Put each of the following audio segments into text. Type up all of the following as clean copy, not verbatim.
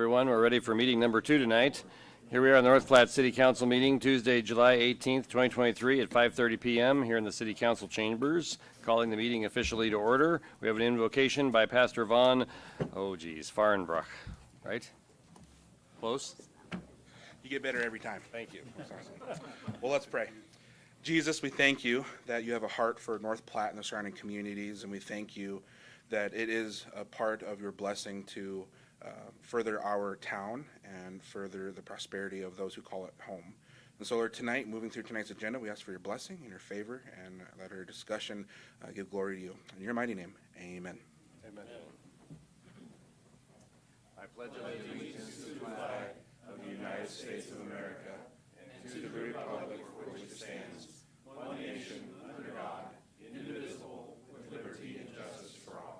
Everyone, we're ready for meeting number 2 tonight. Here we are in the North Platte City Council meeting, Tuesday, July 18th, 2023 at 5:30 p.m. here in the City Council chambers. Calling the meeting officially to order. We have an invocation by Pastor Von, Fahrenbruch, right? Close? You get better every time. Thank you. Well, let's pray. Jesus, we thank you that you have a heart for North Platte and the surrounding communities, and we thank you that it is a part of your blessing to further our town and further the prosperity of those who call it home. And so, Lord, tonight, moving through tonight's agenda, we ask for your blessing and your favor, and let our discussion give glory to you. In your mighty name, amen. Amen. I pledge allegiance to the flag of the United States of America and to the republic for which it stands, one nation, under God, indivisible, with liberty and justice for all.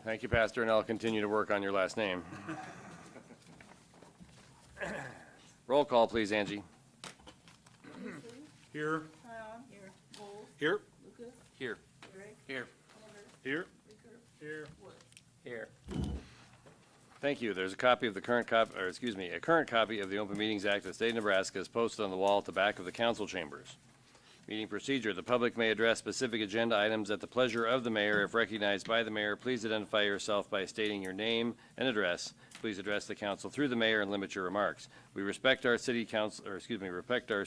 Thank you, Pastor, and I'll continue to work on your last name. Roll call, please, Angie. Here. Here. Bowles. Here. Lucas. Here. Eric. Here. Here. Ricker. Here. Wood. Here. Thank you. There's a copy of the current copy, a current copy of the Open Meetings Act of the State of Nebraska is posted on the wall at the back of the council chambers. Meeting procedure. The public may address specific agenda items at the pleasure of the mayor. If recognized by the mayor, please identify yourself by stating your name and address. Please address the council through the mayor and limit your remarks. We respect our city council, we respect our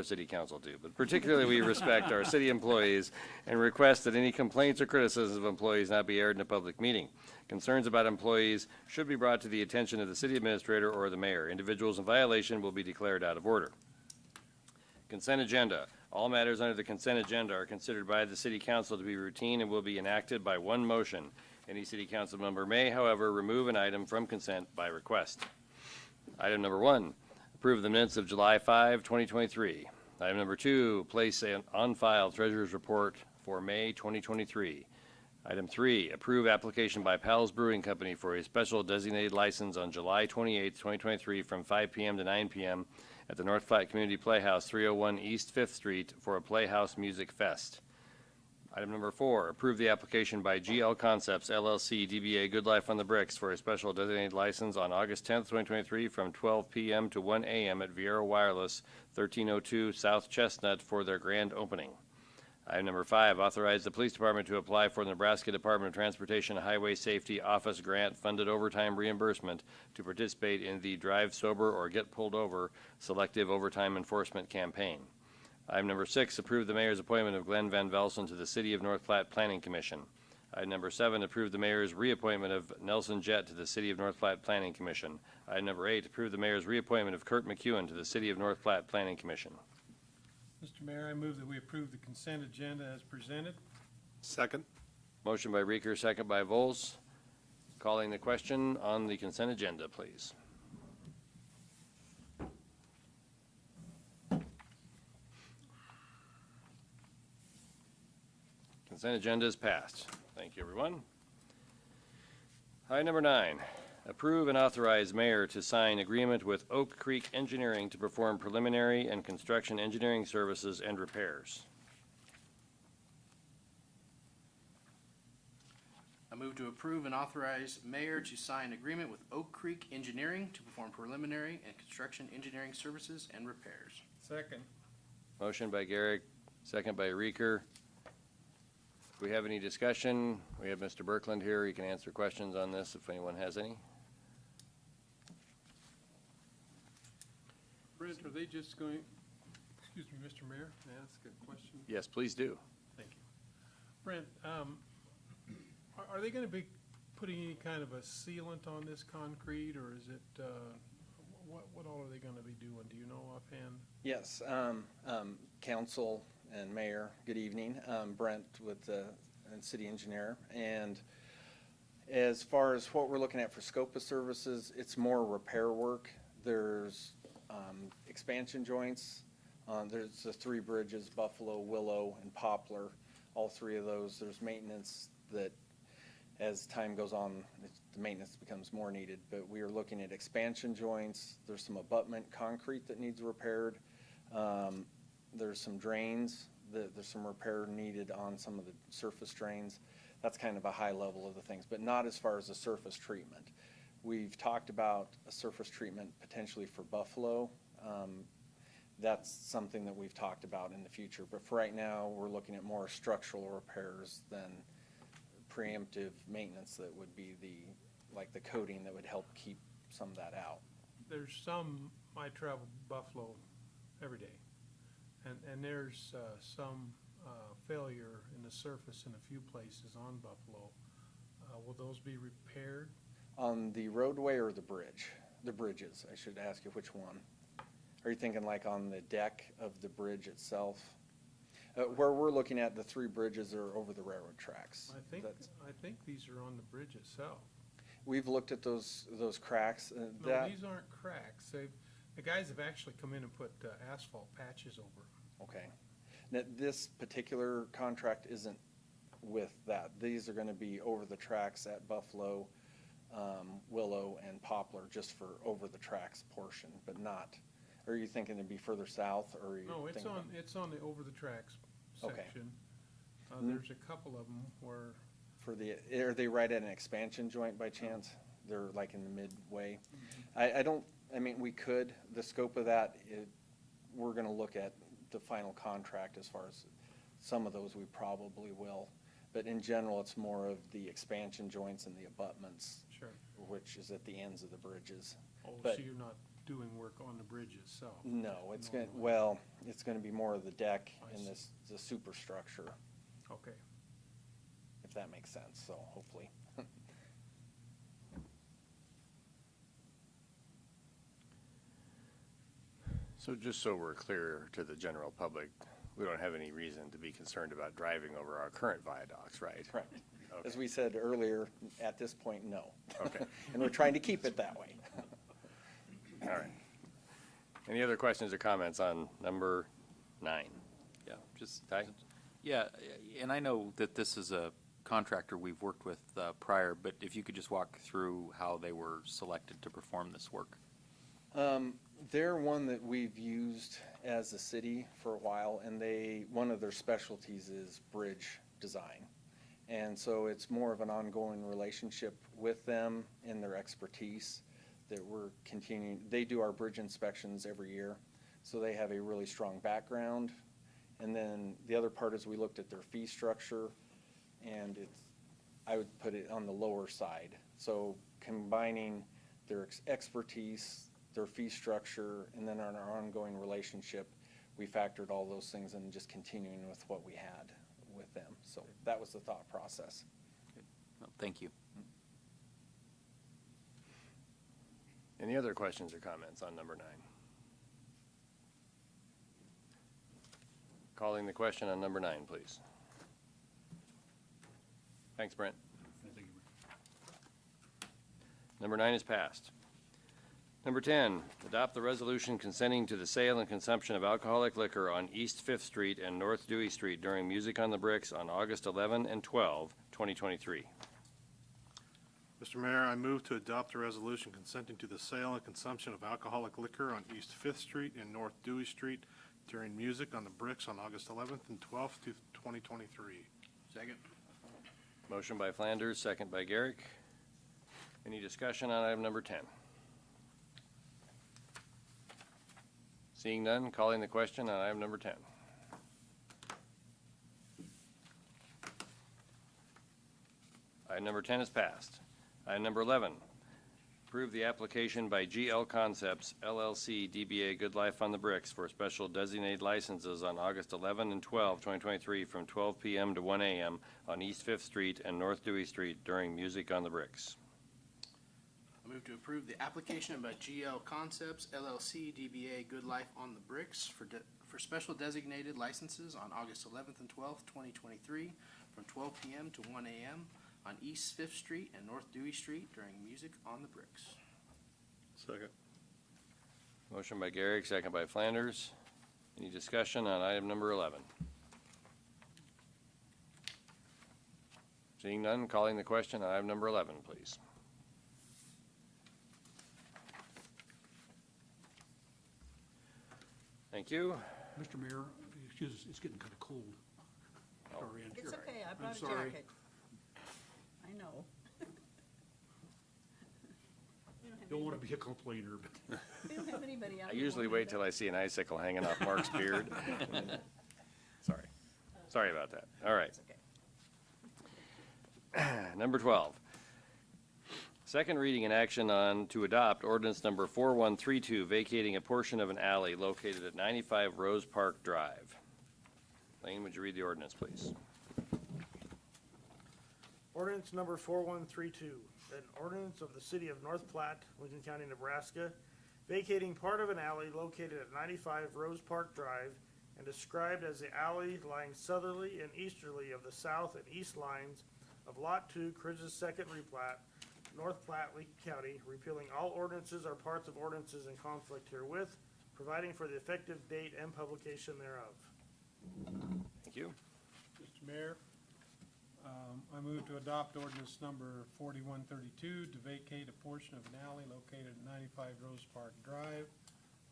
city council too, but particularly we respect our city employees and request that any complaints or criticisms of employees not be aired in a public meeting. Concerns about employees should be brought to the attention of the city administrator or the mayor. Individuals in violation will be declared out of order. Consent agenda. All matters under the consent agenda are considered by the City Council to be routine and will be enacted by one motion. Any City Council member may, however, remove an item from consent by request. Item number 1, approve the minutes of July 5, 2023. Item number 2, place on file Treasurer's Report for May 2023. Item 3, approve application by Powell's Brewing Company for a special designated license on July 28, 2023 from 5 p.m. to 9 p.m. at the North Platte Community Playhouse, 301 East 5th Street for a Playhouse Music Fest. Item number 4, approve the application by GL Concepts, LLC, DBA Good Life on the Bricks for a special designated license on August 10th, 2023 from 12 p.m. to 1 a.m. at Viera Wireless, 1302 South Chestnut for their grand opening. Item number 5, authorize the police department to apply for the Nebraska Department of Transportation Highway Safety Office grant funded overtime reimbursement to participate in the Drive Sober or Get Pulled Over selective overtime enforcement campaign. Item number 6, approve the mayor's appointment of Glenn Van Velsen to the City of North Platte Planning Commission. Item number 7, approve the mayor's reappointment of Nelson Jett to the City of North Platte Planning Commission. Item number 8, approve the mayor's reappointment of Kurt McEwen to the City of North Platte Planning Commission. Mr. Mayor, I move that we approve the consent agenda as presented. Second. Motion by Reeker, second by Vols. Calling the question on the consent agenda, please. Consent agenda is passed. Thank you, everyone. Item number 9, approve and authorize mayor to sign agreement with Oak Creek Engineering to perform preliminary and construction engineering services and repairs. I move to approve and authorize mayor to sign agreement with Oak Creek Engineering to perform preliminary and construction engineering services and repairs. Second. Motion by Garrick, second by Reeker. If we have any discussion, we have Mr. Birkland here. He can answer questions on this if anyone has any. Brent, are they just going, excuse me, Mr. Mayor, can I ask a question? Yes, please do. Thank you. Brent, are they going to be putting any kind of a sealant on this concrete, or is it, what all are they going to be doing? Do you know offhand? Yes, council and mayor, good evening. Brent with the city engineer. And as far as what we're looking at for scope of services, it's more repair work. There's expansion joints. There's the 3 bridges, Buffalo, Willow, and Poplar. All 3 of those, there's maintenance that as time goes on, the maintenance becomes more needed. But we are looking at expansion joints. There's some abutment concrete that needs repaired. There's some drains There's some repair needed on some of the surface drains. That's kind of a high level of the things, but not as far as the surface treatment. We've talked about a surface treatment potentially for Buffalo. That's something that we've talked about in the future, but for right now, we're looking at more structural repairs than preemptive maintenance that would be like the coating that would help keep some of that out. There's some, I travel Buffalo every day, and there's some failure in the surface in a few places on Buffalo. Will those be repaired? On the roadway or the bridge? The bridges, I should ask you which one. Are you thinking like on the deck of the bridge itself? Where we're looking at, the three bridges are over the railroad tracks. I think these are on the bridge itself. We've looked at those cracks. No, these aren't cracks. The guys have actually come in and put asphalt patches over them. Okay. Now, this particular contract isn't with that. These are gonna be over the tracks at Buffalo, Willow, and Poplar, just for over the tracks portion, but not. Are you thinking it'd be further south, or are you No, thinking? it's on the over the tracks Okay. section. There's a couple of them where, Are they right at an expansion joint by chance? They're like in the midway? We could, the scope of that, we're gonna look at the final contract as far as, some of those we probably will. But in general, it's more of the expansion joints and the abutments, sure. which is at the ends of the bridges. Oh, But- so you're not doing work on the bridge itself? No, it's No, gonna, no. well, it's gonna be more of the deck I and see. the superstructure, Okay. if that makes sense, so hopefully. So just so we're clear to the general public, we don't have any reason to be concerned about driving over our current viaducts, right? Correct. As Okay. we said earlier, at this point, no. Okay. And we're trying to keep it that way. All right. Any other questions or comments on number 9? Yeah, just, Ty? yeah, and I know that this is a contractor we've worked with prior, but if you could just walk through how they were selected to perform this work. They're one that we've used as a city for a while, and one of their specialties is bridge design. And so it's more of an ongoing relationship with them and their expertise that we're continuing. They do our bridge inspections every year, so they have a really strong background. And then the other part is we looked at their fee structure, and I would put it on the lower side. So combining their expertise, their fee structure, and then on our ongoing relationship, we factored all those things and just continuing with what we had with them. So that was the thought process. Well, thank you. Any other questions or comments on number 9? Calling the question on number 9, please. Thanks, Brent. Number 9 is passed. Number 10, adopt the resolution consenting to the sale and consumption of alcoholic liquor on East Fifth Street and North Dewey Street during Music on the Bricks on August 11 and 12, 2023. Mr. Mayor, I move to adopt a resolution consenting to the sale and consumption of alcoholic liquor on East Fifth Street and North Dewey Street during Music on the Bricks on August 11th and 12th, 2023. Second. Motion by Flanders, second by Garrick. Any discussion on item number 10? Seeing none, calling the question on item number 10. Item number 10 is passed. Item number 11, approve the application by GL Concepts LLC DBA Good Life on the Bricks for special designated licenses on August 11 and 12, 2023 from 12 p.m. to 1 a.m. on East Fifth Street and North Dewey Street during Music on the Bricks. I move to approve the application by GL Concepts LLC DBA Good Life on the Bricks for special designated licenses on August 11th and 12th, 2023 from 12 p.m. to 1 a.m. on East Fifth Street and North Dewey Street during Music on the Bricks. Second. Motion by Garrick, second by Flanders. Any discussion on item number 11? Seeing none, calling the question on item number 11, please. Thank you. Mr. Mayor, excuse us, it's getting kind of cold. Sorry, Ann. It's okay, I brought a sorry. jacket. I know. We don't have Don't want anybody- to be a complainer, but We don't have anybody out I here usually wanting wait to- till I see an icicle hanging off Mark's beard. Sorry. Sorry about that. All right. It's okay. Number 12. Second reading and action on to adopt ordinance number 4132, vacating a portion of an alley located at 95 Rose Park Drive. Lane, would you read the ordinance, please? Ordinance number 4132, an ordinance of the city of North Platte, Lincoln County, Nebraska, vacating part of an alley located at 95 Rose Park Drive and described as the alley lying southerly and easterly of the south and east lines of Lot 2, Cridge's second replat, North Platte, Lincoln County, repealing all ordinances or parts of ordinances in conflict herewith, providing for the effective date and publication thereof. Thank you. Mr. Mayor, I move to adopt ordinance number 4132 to vacate a portion of an alley located at 95 Rose Park Drive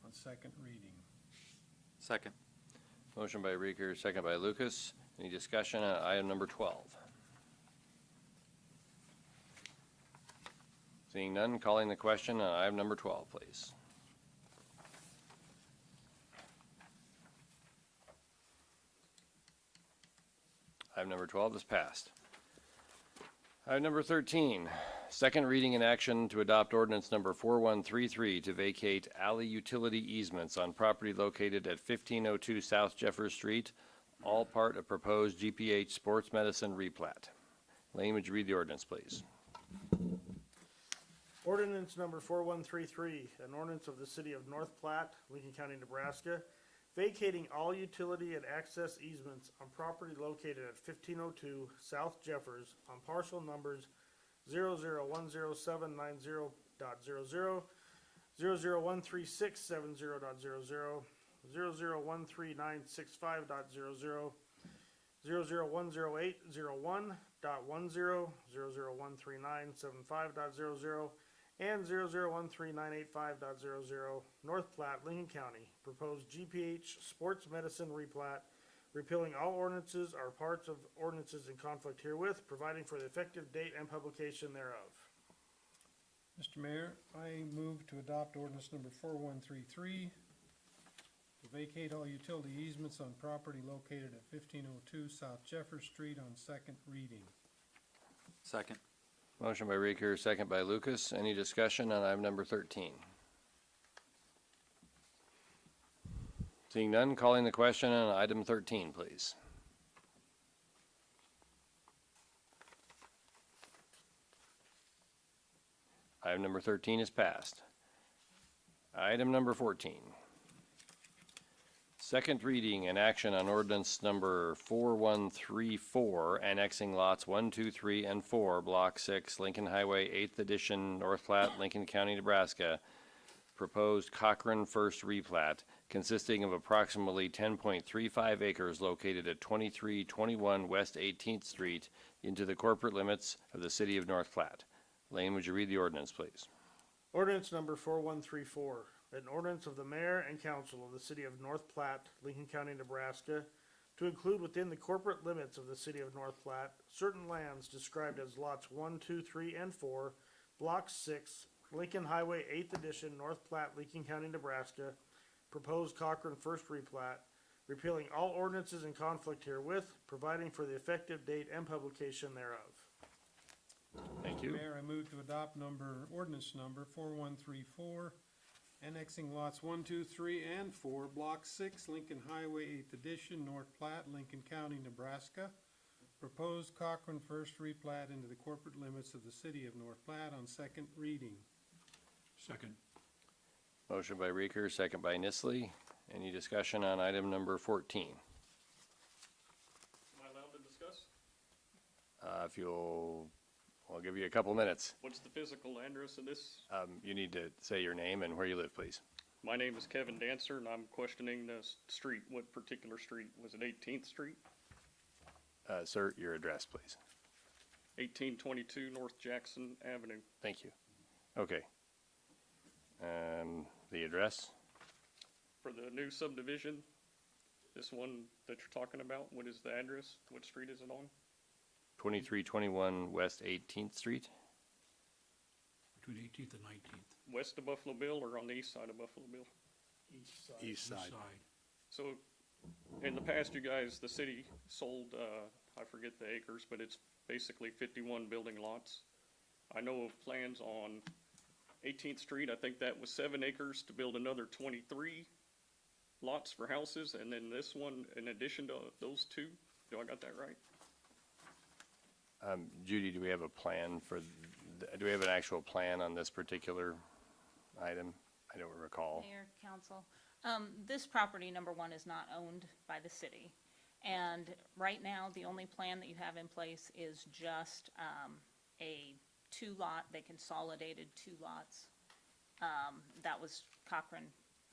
on second reading. Second. Motion by Reeker, second by Lucas. Any discussion on item number 12? Seeing none, calling the question on item number 12, please. Item number 12 is passed. Item number 13, second reading and action to adopt ordinance number 4133 to vacate alley utility easements on property located at 1502 South Jeffers Street, all part of proposed GPH Sports Medicine replat. Lane, would you read the ordinance, please? Ordinance number 4133, an ordinance of the city of North Platte, Lincoln County, Nebraska, vacating all utility and access easements on property located at 1502 South Jeffers on parcel numbers 0010790.00, 0013670.00, 0013965.00, 0010801.10, 0013975.00, and 0013985.00, North Platte, Lincoln County, proposed GPH Sports Medicine replat, repealing all ordinances or parts of ordinances in conflict herewith, providing for the effective date and publication thereof. Mr. Mayor, I move to adopt ordinance number 4133 to vacate all utility easements on property located at 1502 South Jeffers Street on second reading. Second. Motion by Reeker, second by Lucas. Any discussion on item number 13? Seeing none, calling the question on item 13, please. Item number 13 is passed. Item number 14. Second reading and action on ordinance number 4134, annexing lots 1, 2, 3, and 4, Block 6, Lincoln Highway, 8th Edition, North Platte, Lincoln County, Nebraska. Proposed Cochran First replat, consisting of approximately 10.35 acres located at 2321 West 18th Street into the corporate limits of the city of North Platte. Lane, would you read the ordinance, please? Ordinance number 4134, an ordinance of the mayor and council of the city of North Platte, Lincoln County, Nebraska, to include within the corporate limits of the city of North Platte certain lands described as lots 1, 2, 3, and 4, Block 6, Lincoln Highway, 8th Edition, North Platte, Lincoln County, Nebraska, proposed Cochran First replat, repealing all ordinances in conflict herewith, providing for the effective date and publication thereof. Thank Mr. you. Mayor, I move to adopt ordinance number 4134, annexing lots 1, 2, 3, and 4, Block 6, Lincoln Highway, 8th Edition, North Platte, Lincoln County, Nebraska. Proposed Cochran First replat into the corporate limits of the city of North Platte on second reading. second. Motion by Reeker, second by Nisley. Any discussion on item number 14? Am I allowed to discuss? If you'll, I'll give you a couple minutes. What's the physical address of this? You need to say your name and where you live, please. My name is Kevin Dancer, and I'm questioning the street. What particular street? Was it 18th Street? Sir, your address, please. 1822 North Jackson Avenue. Thank you. Okay. The address? For the new subdivision This one that you're talking about, what is the address? What street is it on? 2321 West 18th Street. Between 18th and 19th. West of Buffalo Bill or on the east side of Buffalo Bill? East side. East East side. side. So, in the past, you guys, the city sold, I forget the acres, but it's basically 51 building lots. I know of plans on 18th Street, I think that was 7 acres to build another 23 lots for houses, and then this one, in addition to those 2, do I got that right? Judy, do we have a plan for, do we have an actual plan on this particular item? I don't recall. Mayor, council, this property, number one, is not owned by the city. And right now, the only plan that you have in place is just, a 2-lot, they consolidated 2 lots. That was Cochran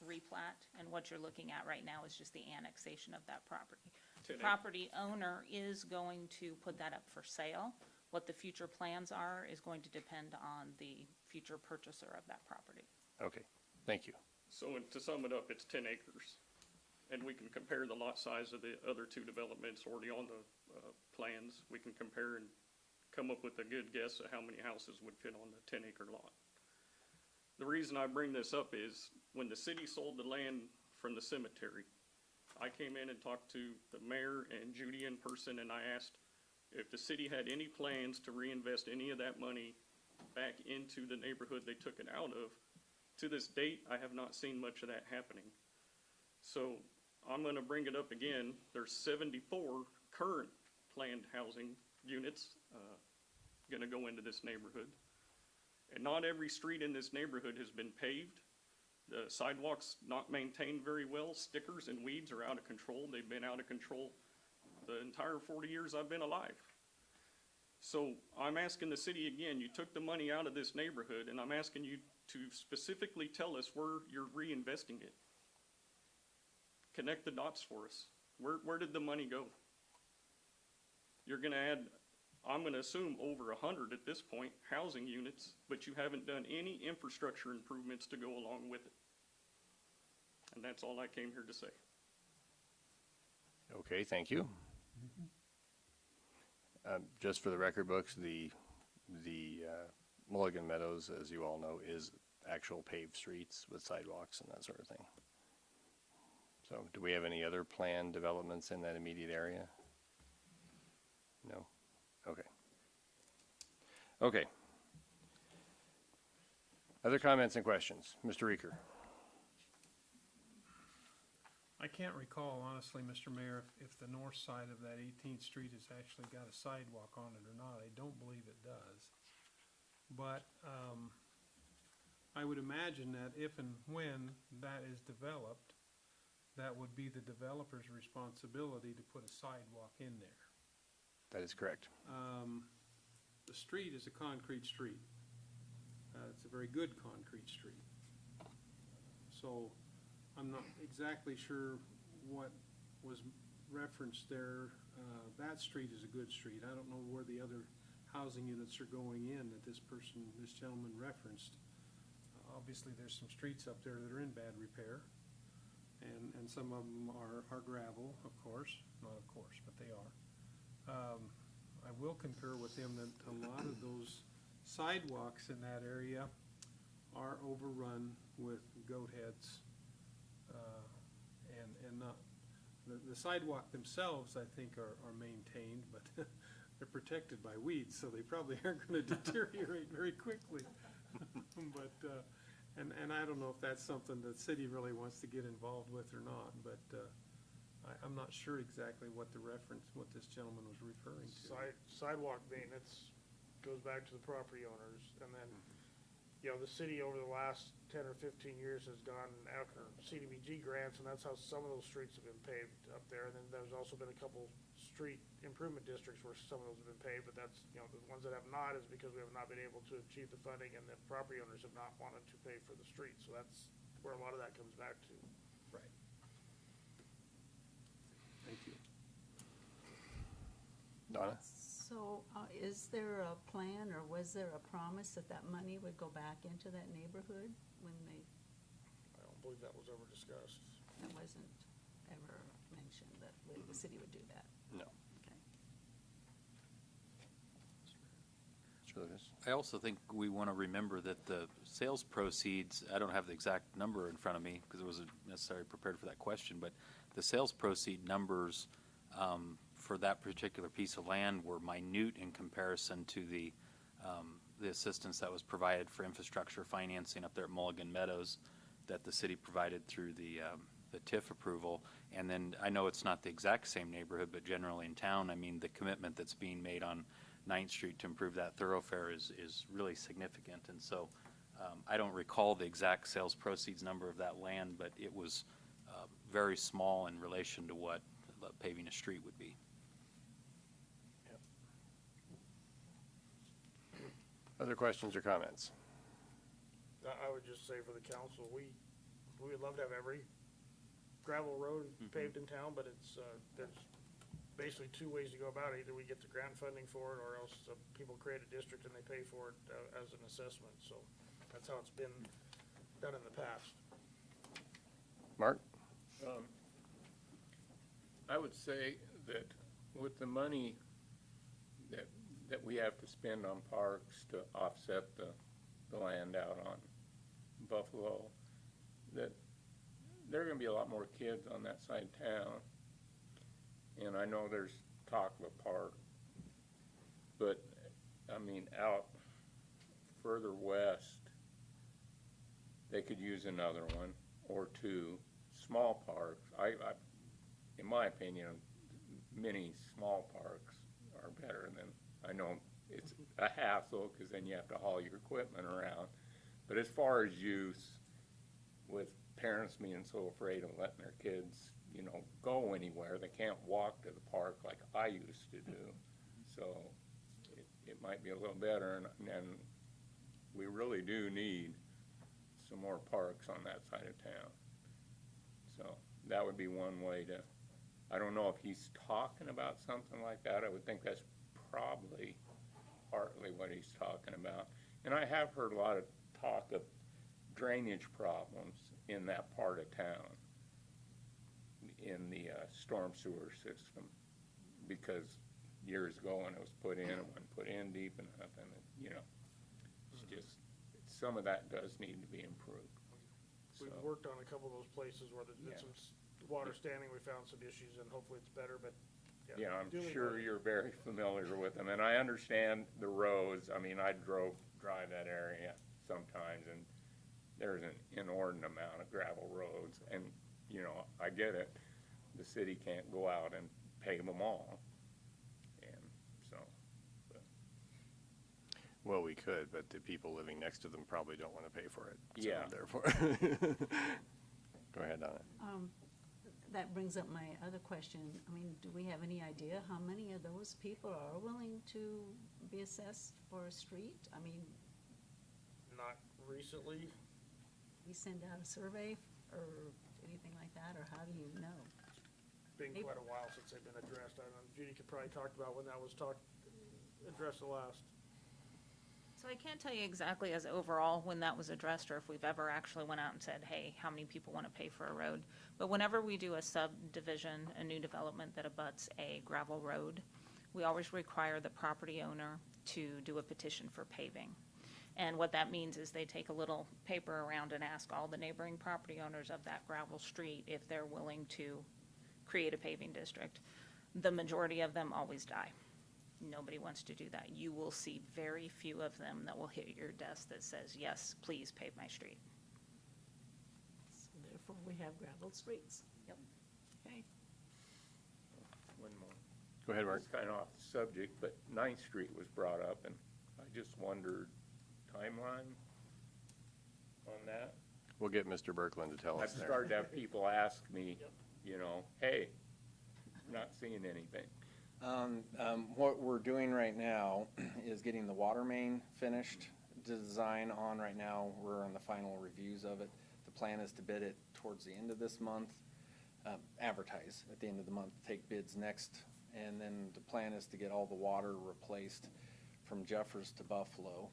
replat, and what you're looking at right now is just the annexation of that property. The 10 acres. property owner is going to put that up for sale. What the future plans are is going to depend on the future purchaser of that property. Okay, thank you. So to sum it up, it's 10 acres. And we can compare the lot size of the other 2 developments already on the plans. We can compare and come up with a good guess of how many houses would fit on the 10-acre lot. The reason I bring this up is when the city sold the land from the cemetery, I came in and talked to the mayor and Judy in person, and I asked if the city had any plans to reinvest any of that money back into the neighborhood they took it out of. To this date, I have not seen much of that happening. So I'm gonna bring it up again. There's 74 current planned housing units, gonna go into this neighborhood. And not every street in this neighborhood has been paved. The sidewalks not maintained very well. Stickers and weeds are out of control. They've been out of control the entire 40 years I've been alive. So I'm asking the city again, you took the money out of this neighborhood, and I'm asking you to specifically tell us where you're reinvesting it. Connect the dots for us. Where did the money go? You're gonna add, I'm gonna assume over 100 at this point, housing units, but you haven't done any infrastructure improvements to go along with it. And that's all I came here to say. Okay, thank you. Just for the record books, the Mulligan Meadows, as you all know, is actual paved streets with sidewalks and that sort of thing. So do we have any other planned developments in that immediate area? No? Okay. Okay. Other comments and questions? Mr. Reeker? I can't recall honestly, Mr. Mayor, if the north side of that 18th Street has actually got a sidewalk on it or not. I don't believe it does. But I would imagine that if and when that is developed, that would be the developer's responsibility to put a sidewalk in there. That is correct. The street is a concrete street. It's a very good concrete street. So I'm not exactly sure what was referenced there. That street is a good street. I don't know where the other housing units are going in that this gentleman referenced. Obviously, there's some streets up there that are in bad repair. And some of them are gravel, of course. Not of course, but they are. I will concur with him that a lot of those sidewalks in that area are overrun with goat heads. And not, the sidewalk themselves, I think, are maintained, but they're protected by weeds, so they probably aren't gonna deteriorate very quickly. But, and I don't know if that's something the city really wants to get involved with or not, but, I'm not sure exactly what this gentleman was referring to. Sidewalk maintenance goes back to the property owners, and then, you know, the city over the last 10 or 15 years has gone after CDBG grants, and that's how some of those streets have been paved up there. And then there's also been a couple street improvement districts where some of those have been paved, but that's, you know, the ones that have not is because we have not been able to achieve the funding, and the property owners have not wanted to pay for the street. So that's where a lot of that comes back to. Right. Thank you. Donna? So, is there a plan, or was there a promise that that money would go back into that neighborhood when they, I don't believe that was ever discussed. that wasn't ever mentioned? information that the city would do that. No. Okay. Mr. Lucas? I also think we want to remember that the sales proceeds, I don't have the exact number in front of me because I wasn't necessarily prepared for that question, but the sales proceed numbers for that particular piece of land were minute in comparison to the assistance that was provided for infrastructure financing up there at Mulligan Meadows that the city provided through the TIF approval. And then I know it's not the exact same neighborhood, but generally in town, I mean, the commitment that's being made on 9th Street to improve that thoroughfare is really significant. And so I don't recall the exact sales proceeds number of that land, but it was very small in relation to what paving a street would be. Other questions or comments? I would just say for the council, we would love to have every gravel road paved in town, but it's, there's basically two ways to go about it. Either we get the grant funding for it, or else people create a district and they pay for it as an assessment. So that's how it's been done in the past. Mark? I would say that with the money that we have to spend on parks to offset the land out on Buffalo, that there are going to be a lot more kids on that side of town. And I know there's talk of a park, but I mean, out further west, they could use another one or two small parks. In my opinion, many small parks are better than, I know it's a hassle because then you have to haul your equipment around. But as far as use, with parents being so afraid of letting their kids, go anywhere, they can't walk to the park like I used to do. So it might be a little better, and we really do need some more parks on that side of town. So that would be one way to, I don't know if he's talking about something like that. I would think that's probably partly what he's talking about. And I have heard a lot of talk of drainage problems in that part of town, in the storm sewer system, because years ago when it was put in, it wasn't put in deep enough, and it's just, some of that does need to be improved. We've worked on a couple of those places where there's some water standing. We found some issues, and hopefully it's better, but Yeah, I'm sure you're very familiar with them, and I understand the roads. I mean, I drive that area sometimes, and there's an inordinate amount of gravel roads, and, I get it. The city can't go out and pave them all, and so. Well, we could, but the people living next to them probably don't want to pay for it. So Yeah. Therefore, go ahead, Donna. That brings up my other question. I mean, do we have any idea how many of those people are willing to be assessed for a street? I mean, Not recently. we send out a survey or anything like that, or how do you know? Been quite a while since they've been addressed. I don't know, Judy could probably talk about when that was addressed the last. So I can't tell you exactly as overall when that was addressed, or if we've ever actually went out and said, hey, how many people want to pay for a road? But whenever we do a subdivision, a new development that abuts a gravel road, we always require the property owner to do a petition for paving. And what that means is they take a little paper around and ask all the neighboring property owners of that gravel street if they're willing to create a paving district. The majority of them always die. Nobody wants to do that. You will see very few of them that will hit your desk that says, yes, please pave my street. So therefore, we have gravel streets. Yep. Okay. One more. Go ahead, Mark. It's kind of off the subject, but 9th Street was brought up, and I just wondered, timeline on that? We'll get Mr. Berkland to tell I've us there. started to have people ask me, hey, not seeing anything. What we're doing right now is getting the water main finished, design on right now. We're on the final reviews of it. The plan is to bid it towards the end of this month, advertise at the end of the month, take bids next, and then the plan is to get all the water replaced from Jeffers to Buffalo.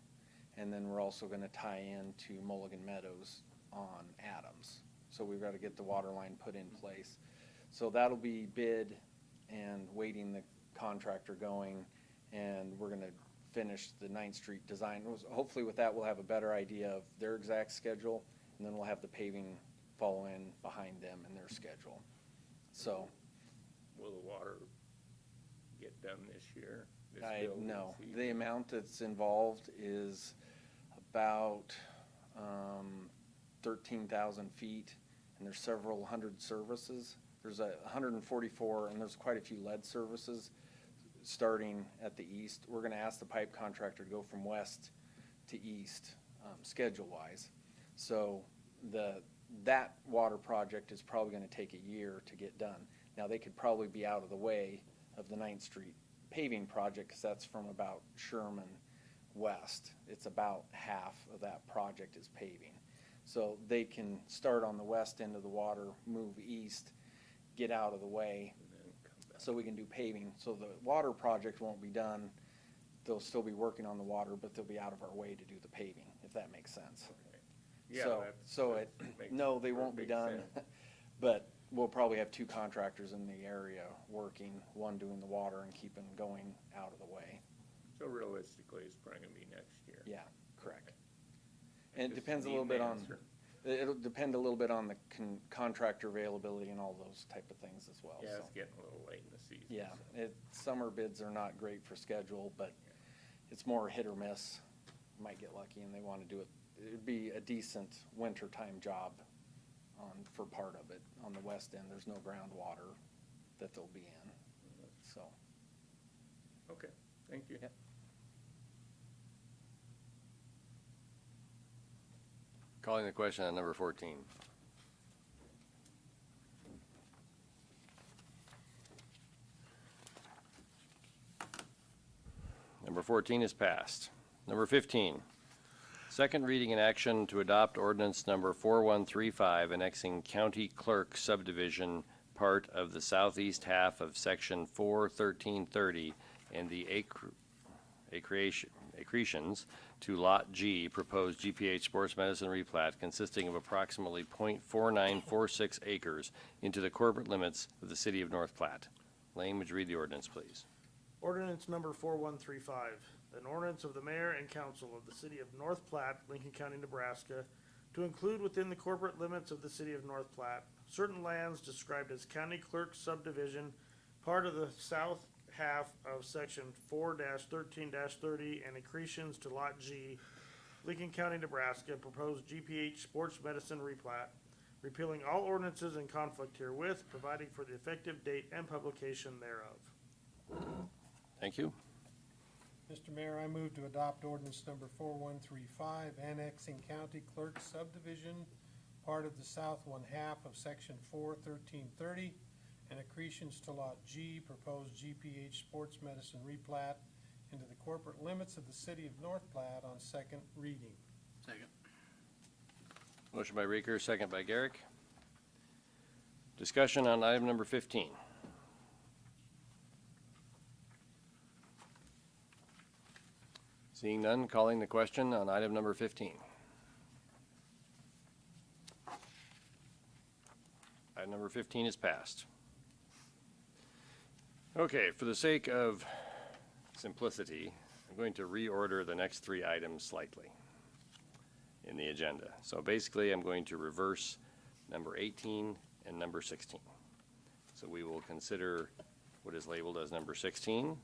And then we're also gonna tie in to Mulligan Meadows on Adams. So we've gotta get the water line put in place. So that'll be bid and waiting the contractor going, and we're gonna finish the 9th Street design. Hopefully with that, we'll have a better idea of their exact schedule, and then we'll have the paving follow in behind them and their schedule. So, Will the water get done this year? This I, building no, season? the amount that's involved is about 13,000 feet, and there's several hundred services. There's 144, and there's quite a few lead services starting at the east. We're gonna ask the pipe contractor to go from west to east, schedule-wise. So that water project is probably gonna take a year to get done. Now, they could probably be out of the way of the 9th Street paving project, because that's from about Sherman west. It's about half of that project is paving. So they can start on the west end of the water, move east, get out of the way, And then come back. so we can do paving. So the water project won't be done. They'll still be working on the water, but they'll be out of our way to do the paving, if that makes sense. Okay. Yeah, So, that's- so that it, makes no, they won't be perfect done, sense. but we'll probably have 2 contractors in the area working, one doing the water and keeping going out of the way. So realistically, it's probably gonna be next year. Yeah, correct. And it Just depends a need little an bit on, answer. it'll depend a little bit on the contractor availability and all those type of things as well, Yeah, so. it's getting a little late in the season. Yeah, so. summer bids are not great for schedule, but it's more hit or miss. Might get lucky and they wanna do it. It'd be a decent wintertime job for part of it. On the west end, there's no groundwater that they'll be in, so. Okay, thank you. Yep. Calling the question on number 14. Number 14 is passed. Number 15, second reading and action to adopt ordinance number 4135 annexing County Clerk subdivision part of the southeast half of section 41330 and the accretions to Lot G, proposed GPH Sports Medicine replat consisting of approximately .4946 acres into the corporate limits of the city of North Platte. Lane, would you read the ordinance, please? Ordinance number 4135, an ordinance of the mayor and council of the city of North Platte, Lincoln County, Nebraska, to include within the corporate limits of the city of North Platte certain lands described as county clerk subdivision, part of the south half of section 4-13-30 and accretions to Lot G, Lincoln County, Nebraska, proposed GPH Sports Medicine replat, repealing all ordinances in conflict herewith, providing for the effective date and publication thereof. Thank you. Mr. Mayor, I move to adopt ordinance number 4135, annexing county clerk subdivision, part of the south one half of section 41330, and accretions to Lot G, proposed GPH Sports Medicine replat into the corporate limits of the city of North Platte on second reading. Second. Motion by Reeker, second by Garrick. Discussion on item number 15. Seeing none, calling the question on item number 15. Item number 15 is passed. Okay, for the sake of simplicity, I'm going to reorder the next 3 items slightly in the agenda. So basically, I'm going to reverse number 18 and number 16. So we will consider what is labeled as number 16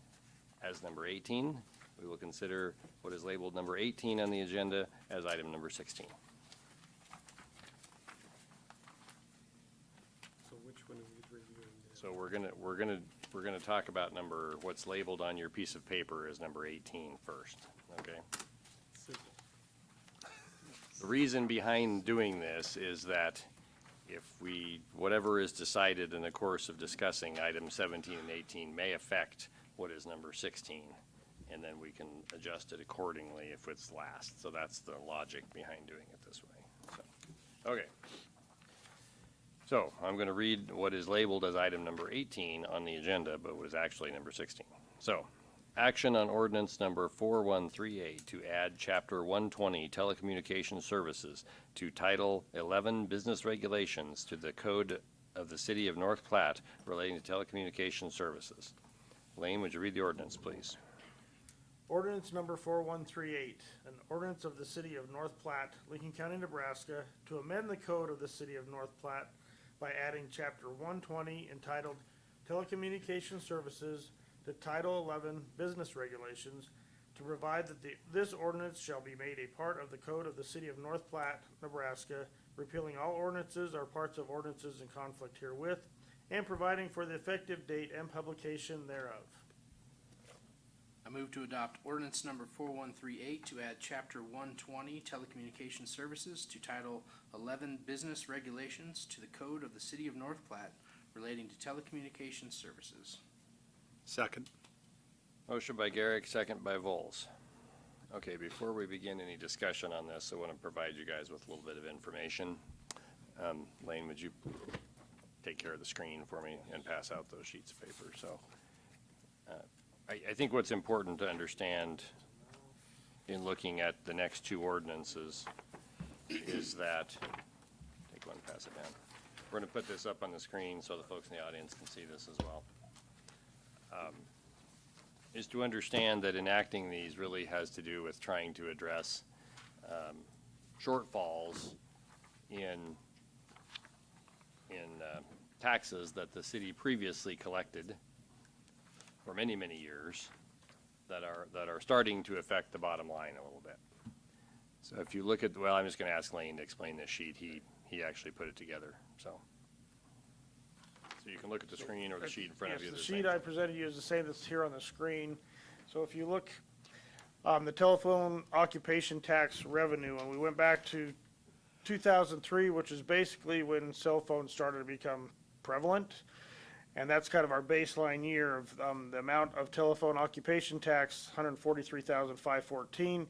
as number 18. We will consider what is labeled number 18 on the agenda as item number 16. So which one are we reviewing? So we're gonna talk about what's labeled on your piece of paper as number 18 first, okay? The reason behind doing this is that if whatever is decided in the course of discussing items 17 and 18 may affect what is number 16, and then we can adjust it accordingly if it's last. So that's the logic behind doing it this way. So, okay. So I'm going to read what is labeled as item number 18 on the agenda, but was actually number 16. So, action on ordinance number 4138 to add Chapter 120 Telecommunications Services to Title 11 Business Regulations to the Code of the City of North Platte relating to telecommunications services. Lane, would you read the ordinance, please? Ordinance number 4138, an ordinance of the City of North Platte, Lincoln County, Nebraska, to amend the code of the City of North Platte by adding Chapter 120 entitled Telecommunications Services to Title 11 Business Regulations, to provide that this ordinance shall be made a part of the code of the City of North Platte, Nebraska, repealing all ordinances or parts of ordinances in conflict herewith, and providing for the effective date and publication thereof. I move to adopt ordinance number 4138 to add chapter 120 telecommunications services to title 11 business regulations to the code of the City of North Platte relating to telecommunications services. Second. Motion by Garrick, second by Vols. Okay, before we begin any discussion on this, I want to provide you guys with a little bit of information. Lane, would you take care of the screen for me and pass out those sheets of paper? So I think what's important to understand in looking at the next two ordinances is that, take one, pass it down. We're going to put this up on the screen so the folks in the audience can see this as well. Is to understand that enacting these really has to do with trying to address shortfalls in taxes that the city previously collected for many, many years that are starting to affect the bottom line a little bit. So if you look at, well, I'm just going to ask Lane to explain this sheet. He actually put it together, so you can look at the screen or the sheet in front of you. The sheet I presented you is the same that's here on the screen. So if you look, the telephone occupation tax revenue, and we went back to 2003, which is basically when cell phones started to become prevalent. And that's kind of our baseline year of the amount of telephone occupation tax, $143,514.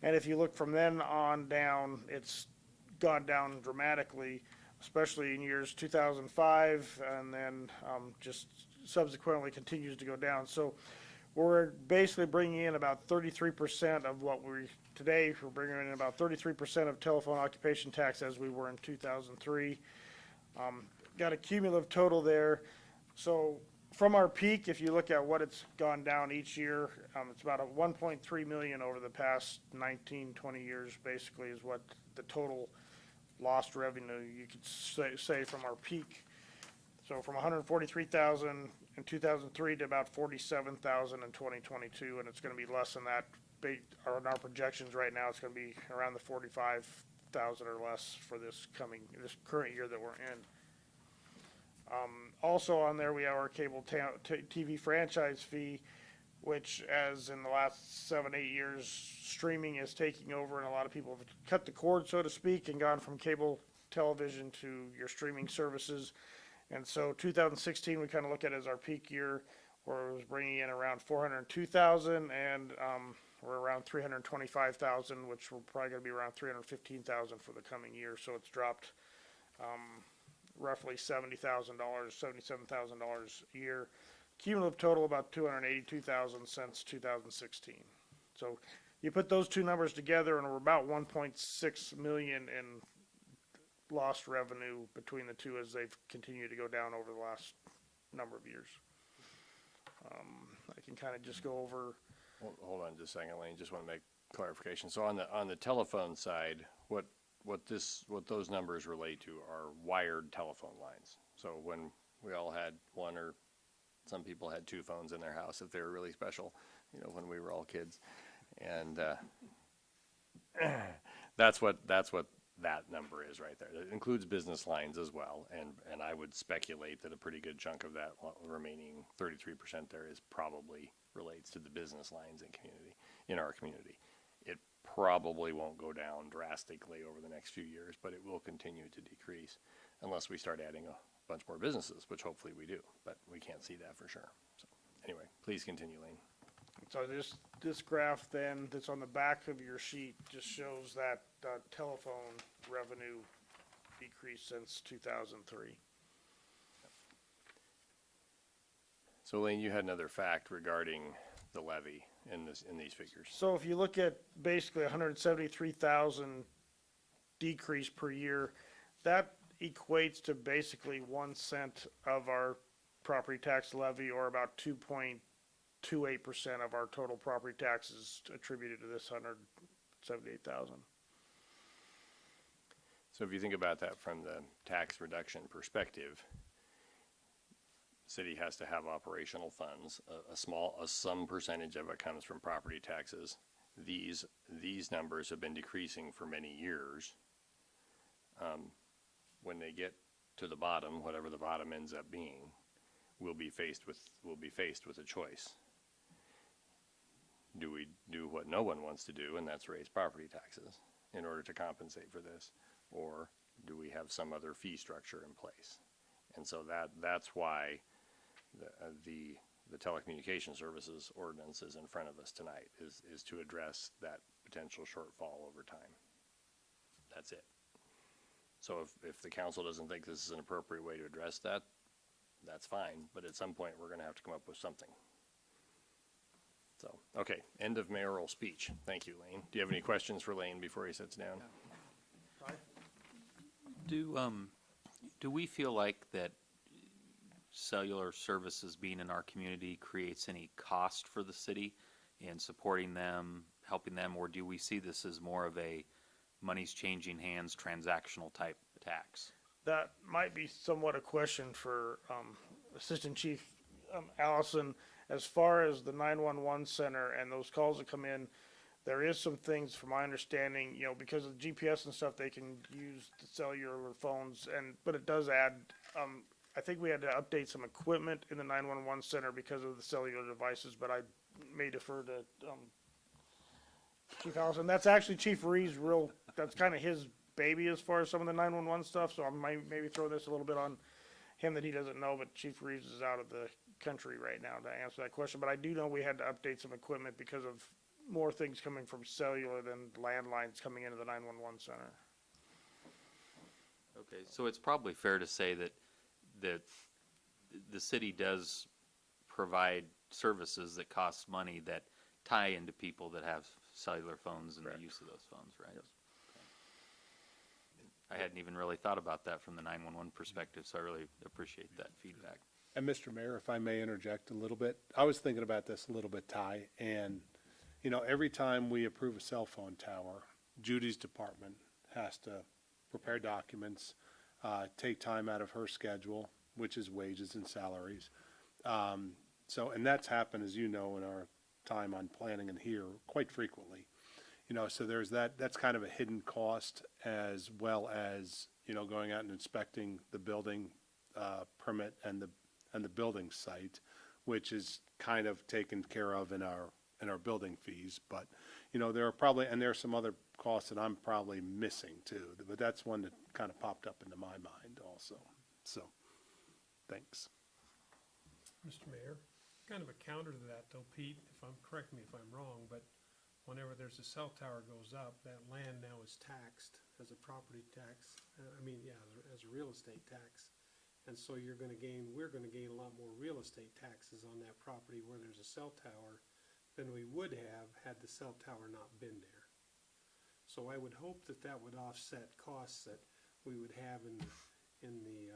And if you look from then on down, it's gone down dramatically, especially in years 2005, and then just subsequently continues to go down. So we're basically bringing in about 33% of what today we're bringing in about 33% of telephone occupation tax as we were in 2003. Got a cumulative total there. So from our peak, if you look at what it's gone down each year, it's about a 1.3 million over the past 19, 20 years, basically, is what the total lost revenue you could say from our peak. So from 143,000 in 2003 to about 47,000 in 2022, and it's going to be less than that. In our projections right now, it's going to be around the 45,000 or less for this current year that we're in. Also on there, we have our cable TV franchise fee, which, as in the last 7-8 years, streaming is taking over, and a lot of people have cut the cord, so to speak, and gone from cable television to your streaming services. And so 2016, we kind of look at as our peak year, where it was bringing in around 402,000, and we're around 325,000, which we're probably going to be around 315,000 for the coming year. So it's dropped roughly $70,000, $77,000 a year. Cumulative total about 282,000 since 2016. So you put those two numbers together, and we're about 1.6 million in lost revenue between the two as they've continued to go down over the last number of years. I can kind of just go over. Hold on just a second, Lane. Just want to make clarification. So on the telephone side, what those numbers relate to are wired telephone lines. So when we all had one, or some people had two phones in their house if they were really special, when we were all kids, and that's what that number is right there. It includes business lines as well, and I would speculate that a pretty good chunk of that remaining 33% there is probably relates to the business lines in our community. It probably won't go down drastically over the next few years, but it will continue to decrease unless we start adding a bunch more businesses, which hopefully we do, but we can't see that for sure. So anyway, please continue, Lane. So this graph then that's on the back of your sheet just shows that telephone revenue decrease since 2003. So Lane, you had another fact regarding the levy in these figures. So if you look at basically 173,000 decrease per year, that equates to basically 1 cent of our property tax levy, or about 2.28% of our total property taxes attributed to this 178,000. So if you think about that from the tax reduction perspective, city has to have operational funds. Some percentage of it comes from property taxes. These numbers have been decreasing for many years. When they get to the bottom, whatever the bottom ends up being, we'll be faced with a choice. Do we do what no one wants to do, and that's raise property taxes in order to compensate for this? Or do we have some other fee structure in place? And so that's why the telecommunication services ordinance is in front of us tonight, is to address that potential shortfall over time. That's it. So if the council doesn't think this is an appropriate way to address that, that's fine, but at some point, we're gonna have to come up with something. So, okay, end of mayoral speech. Thank you, Lane. Do you have any questions for Lane before he sits down? Do we feel like that cellular services being in our community creates any cost for the city in supporting them, helping them, or do we see this as more of a money's changing hands transactional type tax? That might be somewhat a question for Assistant Chief Allison. As far as the 911 center and those calls that come in, there is some things, from my understanding, because of GPS and stuff, they can use the cellular phones, but it does add, I think we had to update some equipment in the 911 center because of the cellular devices, but I may defer to Chief Allison. That's actually Chief Ree's that's kind of his baby as far as some of the 911 stuff, so I might maybe throw this a little bit on him that he doesn't know, but Chief Reeves is out of the country right now to answer that question. But I do know we had to update some equipment because of more things coming from cellular than landlines coming into the 911 center. Okay, so it's probably fair to say that the city does provide services that cost money that tie into people that have cellular phones and the use of those phones, right? Yes. I hadn't even really thought about that from the 911 perspective, so I really appreciate that feedback. And Mr. Mayor, if I may interject a little bit, I was thinking about this a little bit, Ty, and, every time we approve a cell phone tower, Judy's department has to prepare documents, take time out of her schedule, which is wages and salaries. And that's happened, as you know, in our time on planning and here quite frequently. So there's that's kind of a hidden cost, as well as, going out and inspecting the building permit and the building site, which is kind of taken care of in our building fees. But, there are some other costs that I'm probably missing too, but that's one that kind of popped up into my mind also. So, thanks. Mr. Mayor, kind of a counter to that though, Pete, correct me if I'm wrong, but whenever there's a cell tower goes up, that land now is taxed as a property tax, as a real estate tax. And so we're gonna gain a lot more real estate taxes on that property where there's a cell tower than we would have had the cell tower not been there. So I would hope that would offset costs that we would have in the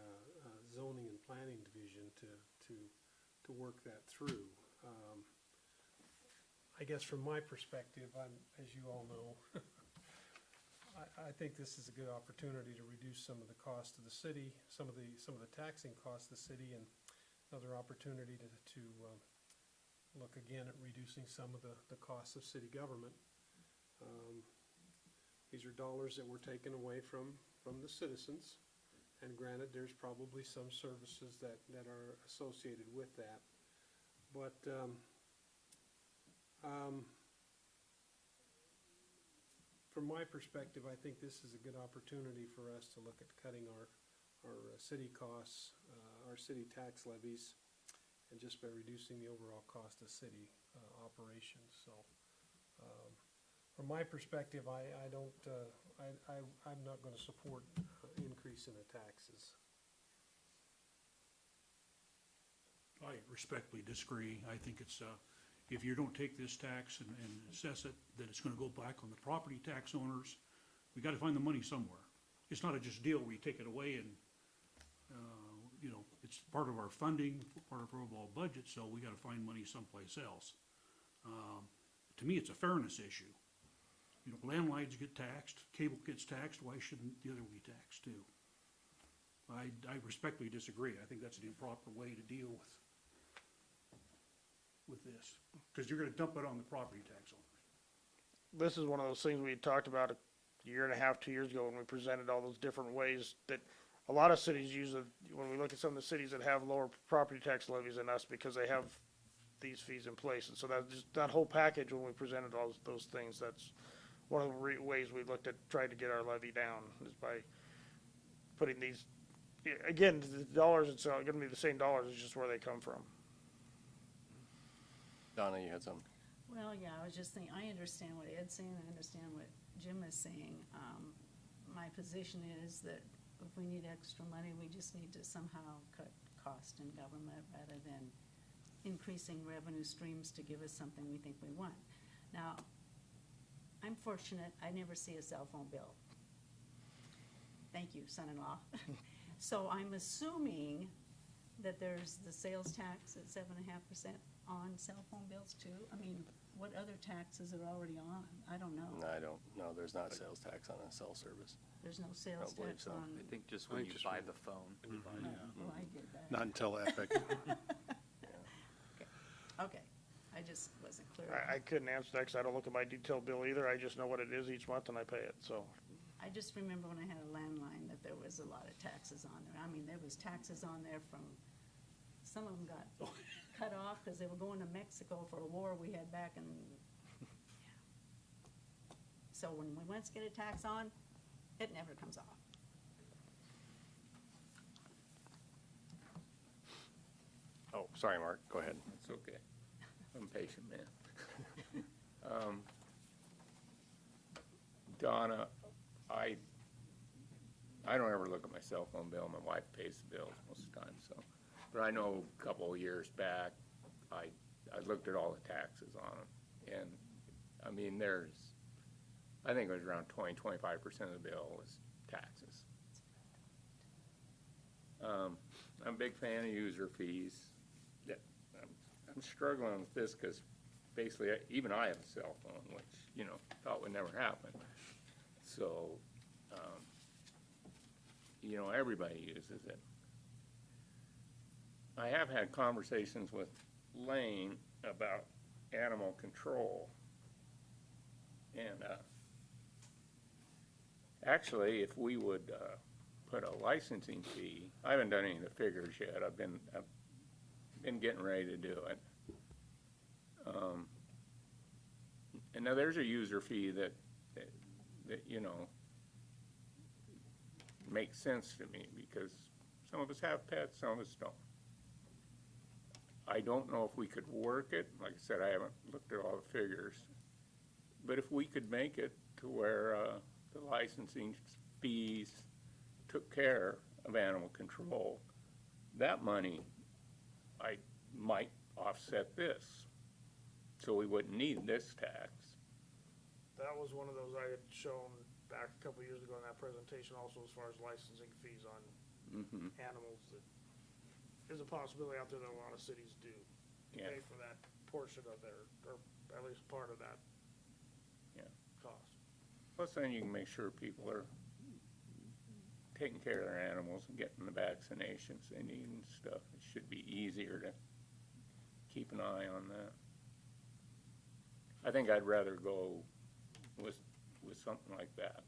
zoning and planning division to work that through. I guess from my perspective, as you all know, I think this is a good opportunity to reduce some of the cost of the city, some of the taxing costs of the city, and another opportunity to look again at reducing some of the costs of city government. These are dollars that we're taking away from the citizens, and granted, there's probably some services that are associated with that, but from my perspective, I think this is a good opportunity for us to look at cutting our city costs, our city tax levies, and just by reducing the overall cost of city operations. So, from my perspective, I'm not going to support increase in the taxes. I respectfully disagree. I think it's, if you don't take this tax and assess it, then it's gonna go back on the property tax owners. We gotta find the money somewhere. it's not a just deal where you take it away and, you know, it's part of our funding, part of our overall budget, so we gotta find money someplace else. To me, it's a fairness issue. You know, landlines get taxed, cable gets taxed, why shouldn't the other be taxed too? I respectfully disagree. I think that's an improper way to deal with this, because you're gonna dump it on the property tax owners. This is one of those things we talked about a year and a half, 2 years ago, when we presented all those different ways that a lot of cities use it. When we look at some of the cities that have lower property tax levies than us, because they have these fees in place. And so that whole package, when we presented all those things, that's one of the ways we looked at trying to get our levy down, is by putting these, again, the dollars, it's gonna be the same dollars, it's just where they come from. Donna, you had some. Well, yeah, I was just thinking, I understand what Ed's saying, I understand what Jim is saying. My position is that if we need extra money, we just need to somehow cut cost in government rather than increasing revenue streams to give us something we think we want. Now, I'm fortunate, I never see a cell phone bill. Thank you, son-in-law. So I'm assuming that there's the sales tax at 7.5% on cell phone bills too? I mean, what other taxes are already on? I don't know. No, I don't, no, there's not sales tax on a cell service. There's no sales believe tax so. on. I think just when you buy the phone. Oh, well, I get that. Not until Epic. Okay, I just wasn't clear. I couldn't answer that, 'cause I don't look at my detailed bill either, I just know what it is each month and I pay it, so. I just remember when I had a landline that there was a lot of taxes on there. I mean, there was taxes on there from, some of them got cut off because they were going to Mexico for a war we had back in, yeah. So when we once get a tax on, it never comes off. Oh, sorry, Mark, go ahead. It's okay. I'm a patient man. Donna, I don't ever look at my cell phone bill. My wife pays the bills most of the time, so. But I know a couple of years back, I looked at all the taxes on them. And, I mean, I think it was around 20-25% of the bill was taxes. I'm a big fan of user fees. I'm struggling with this because basically, even I have a cell phone, which, you know, thought would never happen. So, you know, everybody uses it. I have had conversations with Lane about animal control. And actually, if we would put a licensing fee, I haven't done any of the figures yet. I've been getting ready to do it. And now there's a user fee that you know, makes sense to me, because some of us have pets, some of us don't. I don't know if we could work it. Like I said, I haven't looked at all the figures. But if we could make it to where the licensing fees took care of animal control, that money I might offset this, so we wouldn't need this tax. That was one of those I had shown back a couple of years ago in that presentation also, as far as licensing fees on animals. That is a possibility out there that a lot of cities do. Yeah. Pay for that portion of their, or at least part of that cost. Plus then you can make sure people are taking care of their animals and getting the vaccinations they need and stuff. It should be easier to keep an eye on that. I think I'd rather go with something like that,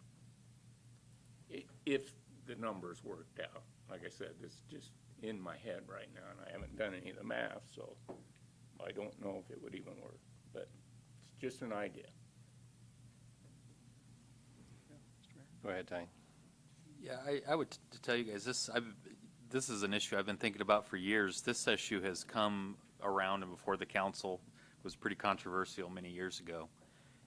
if the numbers worked out. Like I said, this is just in my head right now, and I haven't done any of the math, so I don't know if it would even work, but it's just an idea. Go ahead, Ty. Yeah, I would to tell you guys, this is an issue I've been thinking about for years. This issue has come around and before the council. It was pretty controversial many years ago.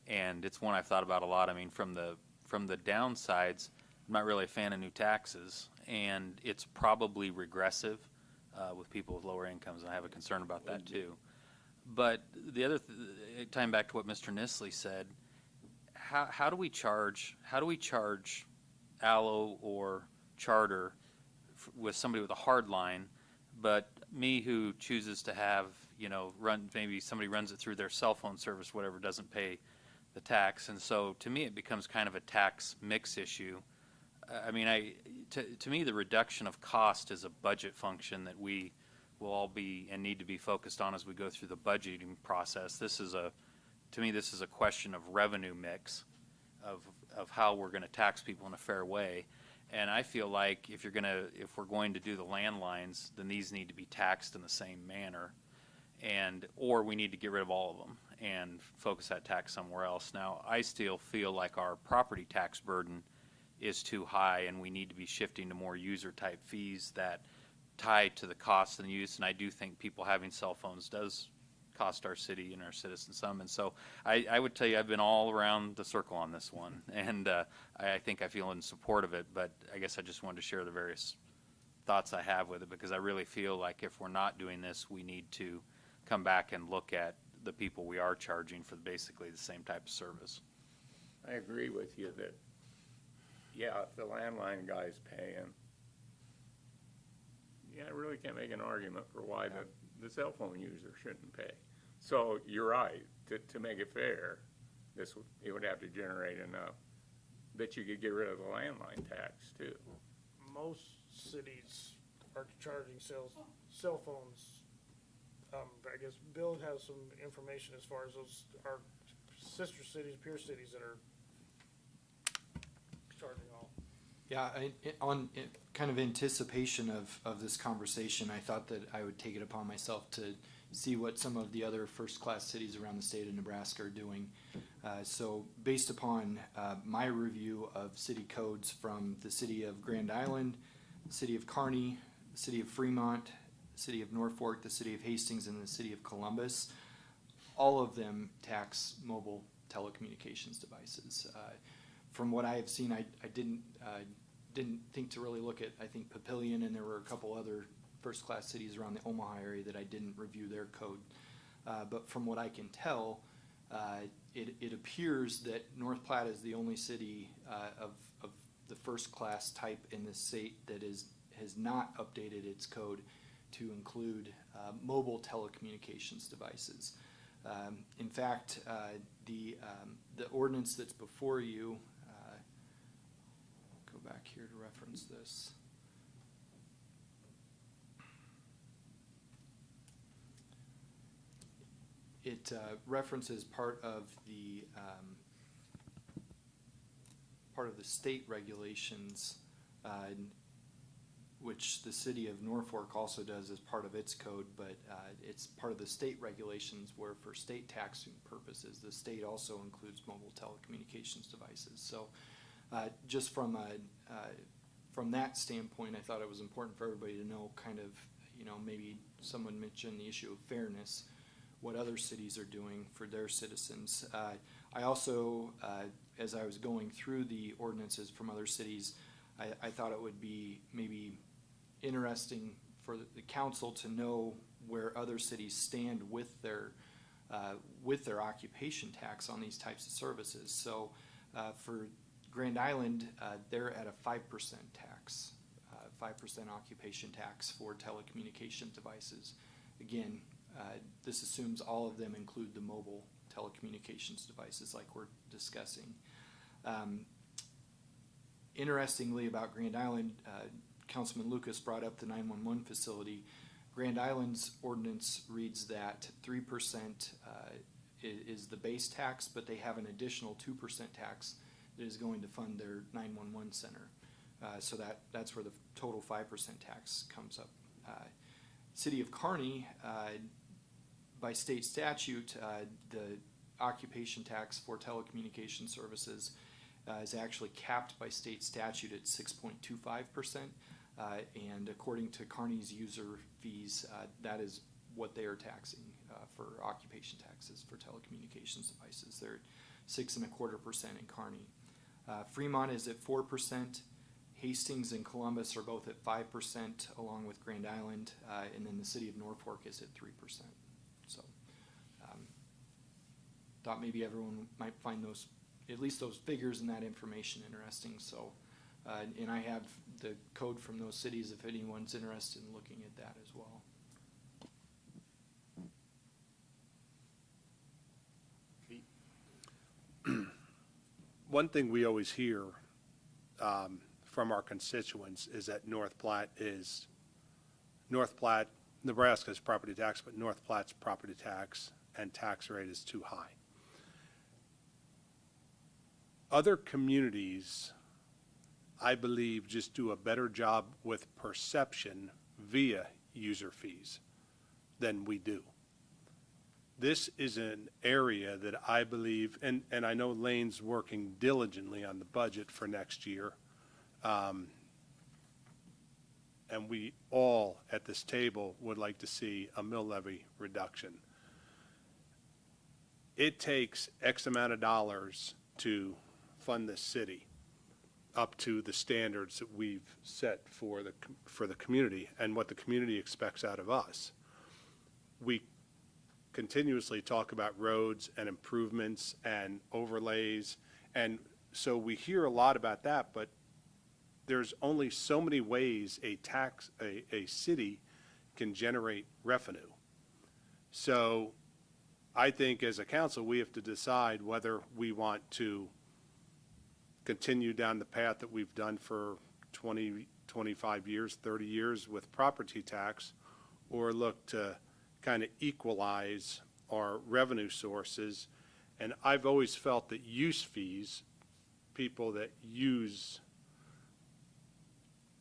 And it's one I've thought about a lot. I mean, from the downsides, I'm not really a fan of new taxes, and it's probably regressive with people with lower incomes, and I have a concern about that too. But the other, tying back to what Mr. Nisley said, how do we charge Allo or Charter with somebody with a hard line, but me who chooses to have, maybe somebody runs it through their cell phone service, whatever, doesn't pay the tax. And so to me, it becomes kind of a tax mix issue. To me, the reduction of cost is a budget function that we will all be and need to be focused on as we go through the budgeting process. To me, this is a question of revenue mix, of how we're going to tax people in a fair way. And I feel like if we're going to do the landlines, then these need to be taxed in the same manner, or we need to get rid of all of them and focus that tax somewhere else. Now, I still feel like our property tax burden is too high, and we need to be shifting to more user-type fees that tie to the cost and use. And I do think people having cell phones does cost our city and our citizens some. And so I would tell you I've been all around the circle on this one, and I think I feel in support of it, but I guess I just wanted to share the various thoughts I have with it, because I really feel like if we're not doing this, we need to come back and look at the people we are charging for basically the same type of service. I agree with you that, yeah, if the landline guy's paying, I really can't make an argument for why the cell phone user shouldn't pay. So you're right, to make it fair, it would have to generate enough that you could get rid of the landline tax too. Most cities are charging cell phones. I guess Bill has some information as far as those, our sister cities, peer cities that are charging all. Yeah, kind of anticipation of this conversation, I thought that I would take it upon myself to see what some of the other first-class cities around the state of Nebraska are doing. So based upon my review of city codes from the city of Grand Island, the city of Kearney, the city of Fremont, the city of Norfolk, the city of Hastings, and the city of Columbus, all of them tax mobile telecommunications devices. From what I have seen, I didn't think to really look at, I think, Papillion, and there were a couple other first-class cities around the Omaha area that I didn't review their code. But from what I can tell, it appears that North Platte is the only city of the first-class type in the state that has not updated its code to include mobile telecommunications devices. In fact, the ordinance that's before you, go back here to reference this. It references part of the state regulations, which the city of Norfolk also does as part of its code, but it's part of the state regulations where for state taxing purposes, the state also includes mobile telecommunications devices. So just from that standpoint, I thought it was important for everybody to know kind of, maybe someone mentioned the issue of fairness, what other cities are doing for their citizens. I also, as I was going through the ordinances from other cities, I thought it would be maybe interesting for the council to know where other cities stand with their occupation tax on these types of services. So for Grand Island, they're at a 5% tax, 5% occupation tax for telecommunication devices. Again, this assumes all of them include the mobile telecommunications devices like we're discussing. Interestingly about Grand Island, Councilman Lucas brought up the 911 facility. Grand Island's ordinance reads that 3% is the base tax, but they have an additional 2% tax that is going to fund their 911 center. So that's where the total 5% tax comes up. City of Kearney, by state statute, the occupation tax for telecommunication services is actually capped by state statute at 6.25%. And according to Kearney's user fees, that is what they are taxing for occupation taxes for telecommunications devices. They're 6.25% in Kearney. Fremont is at 4%. Hastings and Columbus are both at 5%, along with Grand Island, and then the city of Norfolk is at 3%. So, thought maybe everyone might find at least those figures and that information interesting. So, And I have the code from those cities if anyone's interested in looking at that as well. One thing we always hear from our constituents is that North Platte, Nebraska's property tax, but North Platte's property tax and tax rate is too high. Other communities, I believe, just do a better job with perception via user fees than we do. This is an area that I believe, and I know Lane's working diligently on the budget for next year. And we all at this table would like to see a mill levy reduction. It takes X amount of dollars to fund this city up to the standards that we've set for the community and what the community expects out of us. We continuously talk about roads and improvements and overlays, and so we hear a lot about that, but there's only so many ways a city can generate revenue. So I think as a council, we have to decide whether we want to continue down the path that we've done for 20, 25 years, 30 years with property tax, or look to kind of equalize our revenue sources. And I've always felt that use fees, people that use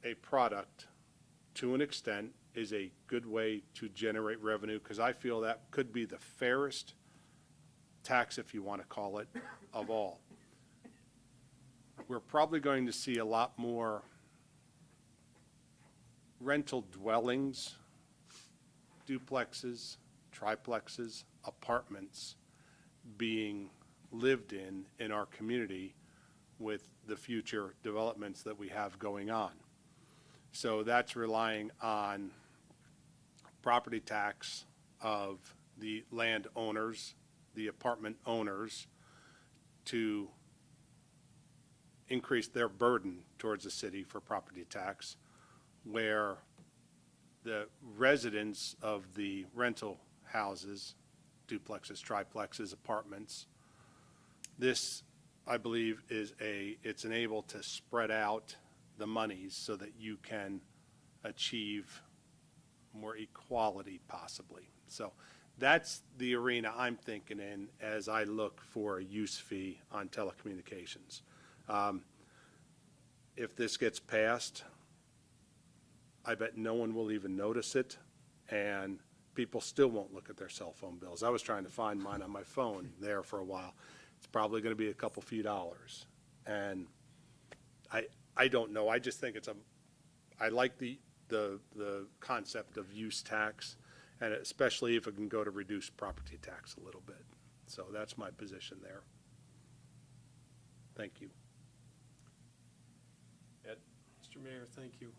a product to an extent, is a good way to generate revenue, because I feel that could be the fairest tax, if you want to call it, of all. We're probably going to see a lot more rental dwellings, duplexes, triplexes, apartments being lived in our community with the future developments that we have going on. So that's relying on property tax of the landowners, the apartment owners, to increase their burden towards the city for property tax, where the residents of the rental houses, duplexes, triplexes, apartments, this, I believe, it's enabled to spread out the monies so that you can achieve more equality possibly. So that's the arena I'm thinking in as I look for a use fee on telecommunications. If this gets passed, I bet no one will even notice it, and people still won't look at their cell phone bills. I was trying to find mine on my phone there for a while. It's probably going to be a couple few dollars. And I don't know. I just think I like the concept of use tax, and especially if it can go to reduce property tax a little bit. So that's my position there. Thank you. Ed? Mr. Mayor, thank you.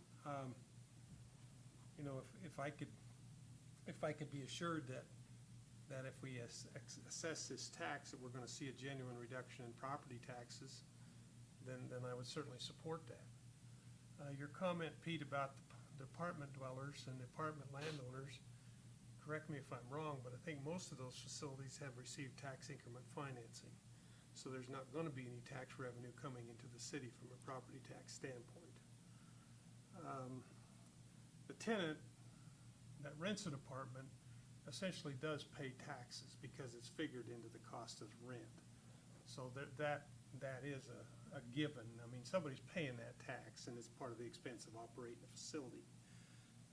You know, if I could be assured that if we assess this tax, that we're gonna see a genuine reduction in property taxes, then I would certainly support that. Your comment, Pete, about the apartment dwellers and the apartment landowners, correct me if I'm wrong, but I think most of those facilities have received tax increment financing. So there's not gonna be any tax revenue coming into the city from a property tax standpoint. The tenant that rents an apartment essentially does pay taxes because it's figured into the cost of rent. So that is a given. I mean, somebody's paying that tax, and it's part of the expense of operating a facility.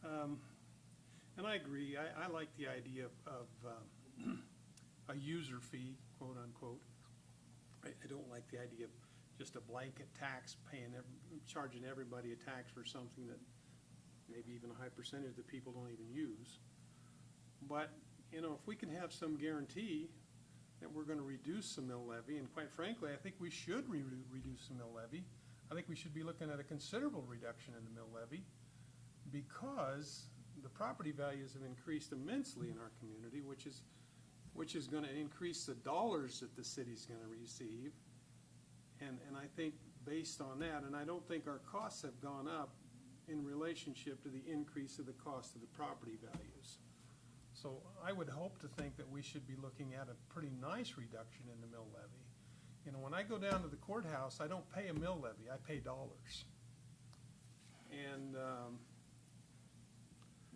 And I agree. I like the idea of a user fee, quote unquote. I don't like the idea of just a blanket tax, charging everybody a tax for something that maybe even a high percentage of the people don't even use. But, you know, if we can have some guarantee that we're gonna reduce the mill levy, and quite frankly, I think we should reduce the mill levy. I think we should be looking at a considerable reduction in the mill levy, because the property values have increased immensely in our community, which is gonna increase the dollars that the city's gonna receive. And I think based on that, and I don't think our costs have gone up in relationship to the increase of the cost of the property values. So I would hope to think that we should be looking at a pretty nice reduction in the mill levy. You know, when I go down to the courthouse, I don't pay a mill levy, I pay dollars. And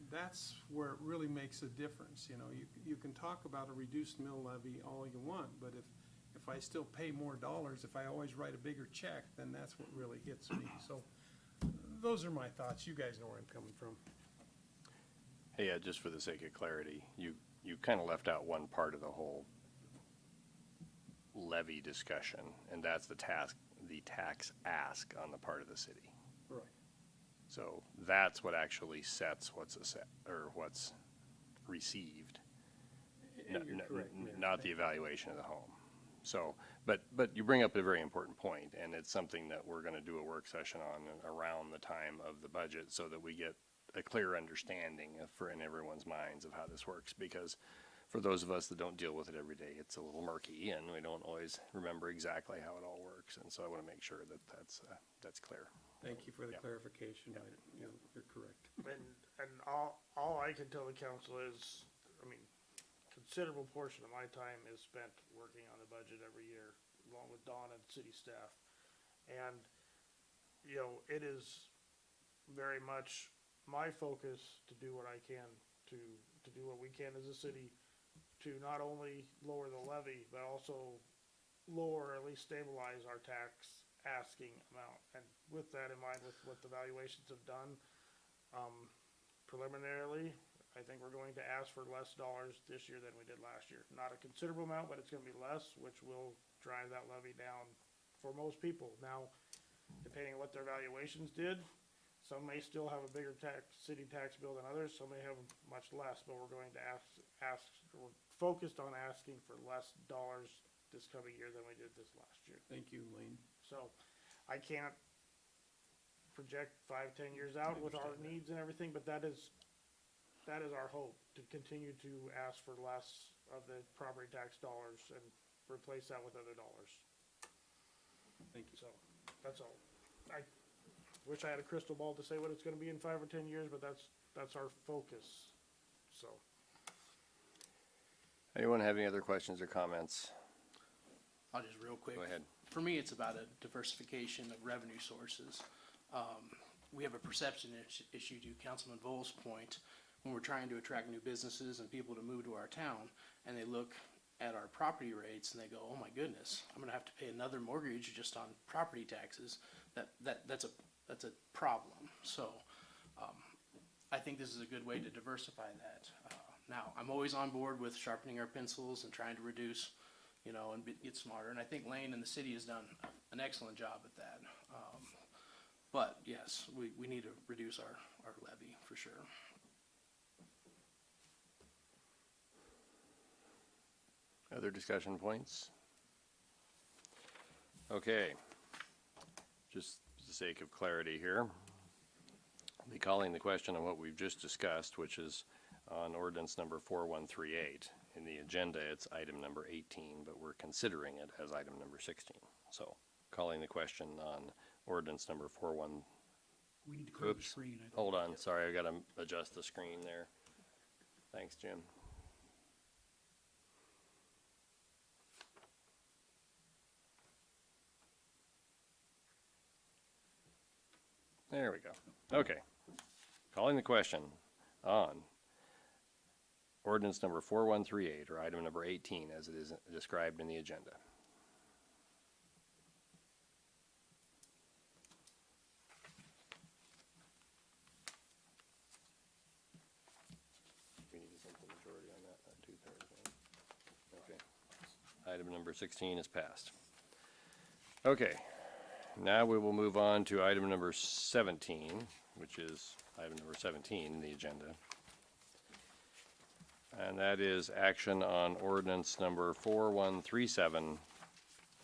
that's where it really makes a difference. You know, you can talk about a reduced mill levy all you want, but if I still pay more dollars, if I always write a bigger check, then that's what really hits me. So those are my thoughts. You guys know where I'm coming from. Hey, just for the sake of clarity, you kind of left out one part of the whole levy discussion, and that's the tax ask on the part of the city. Right. So that's what actually sets what's what's received, And you're correct, Mayor. not the evaluation of the home. So, but you bring up a very important point, and it's something that we're gonna do a work session on around the time of the budget so that we get a clear understanding in everyone's minds of how this works, because for those of us that don't deal with it every day, it's a little murky and we don't always remember exactly how it all works. And so I want to make sure that that's clear. Thank you for the Yeah. clarification. You're correct. And all I can tell the council is, I mean, considerable portion of my time is spent working on the budget every year, along with Dawn and city staff. And, you know, it is very much my focus to do what I can to do what we can as a city to not only lower the levy, but also lower, or at least stabilize our tax asking amount. And with that in mind, with what the valuations have done, preliminarily, I think we're going to ask for less dollars this year than we did last year. Not a considerable amount, but it's gonna be less, which will drive that levy down for most people. Now, depending on what their valuations did, some may still have a bigger city tax bill than others, some may have much less, but we're going to we're focused on asking for less dollars this coming year than we did this last year. Thank you, Lane. So, I can't project 5-10 years out with our needs and everything, but that is our hope, to continue to ask for less of the property tax dollars and replace that with other dollars. Thank you. So, that's all. I wish I had a crystal ball to say what it's gonna be in 5 or 10 years, but that's our focus, so. Anyone have any other questions or comments? I'll just real quick. Go ahead. For me, it's about a diversification of revenue sources. We have a perception issue, to Councilman Vol's point, when we're trying to attract new businesses and people to move to our town, and they look at our property rates and they go, oh my goodness, I'm gonna have to pay another mortgage just on property taxes. That's a problem. So, I think this is a good way to diversify that. Now, I'm always on board with sharpening our pencils and trying to reduce, and get smarter. And I think Lane and the city has done an excellent job at that. But yes, we need to reduce our levy for sure. Other discussion points? Okay. Just for the sake of clarity here, I'll be calling the question on what we've just discussed, which is on ordinance number 4138. In the agenda, it's item number 18, but we're considering it as item number 16. So, calling the question on ordinance number 41. We need to clear the Oops. screen, I think. Hold on, sorry, I gotta adjust the screen there. Thanks, Jim. There we go. Okay. Calling the question on ordinance number 4138, or item number 18, as it is described in the agenda. We need a simple majority on that, not 2/3. Okay. Item number 16 is passed. Okay. Now we will move on to item number 17, which is item number 17 in the agenda. And that is action on ordinance number 4137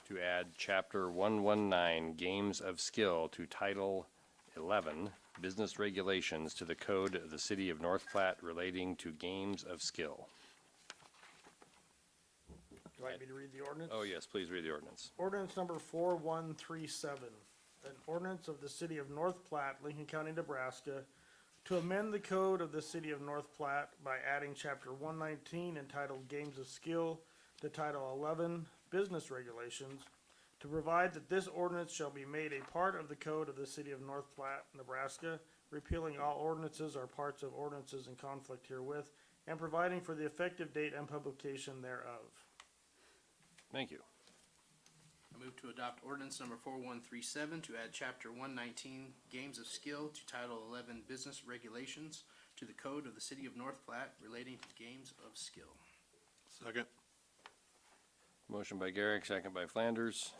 to add chapter 119, Games of Skill, to title 11, Business Regulations, to the code of the city of North Platte relating to games of skill. Would you like me to read the ordinance? Oh, yes, please read the ordinance. Ordinance number 4137, an ordinance of the city of North Platte, Lincoln County, Nebraska, to amend the code of the city of North Platte by adding chapter 119 entitled Games of Skill to title 11 Business Regulations, to provide that this ordinance shall be made a part of the code of the city of North Platte, Nebraska, repealing all ordinances or parts of ordinances in conflict herewith, and providing for the effective date and publication thereof. Thank you. I move to adopt ordinance number 4137 to add chapter 119 Games of Skill to title 11 Business Regulations to the code of the city of North Platte relating to games of skill. Second. Motion by Garrick, second by Flanders.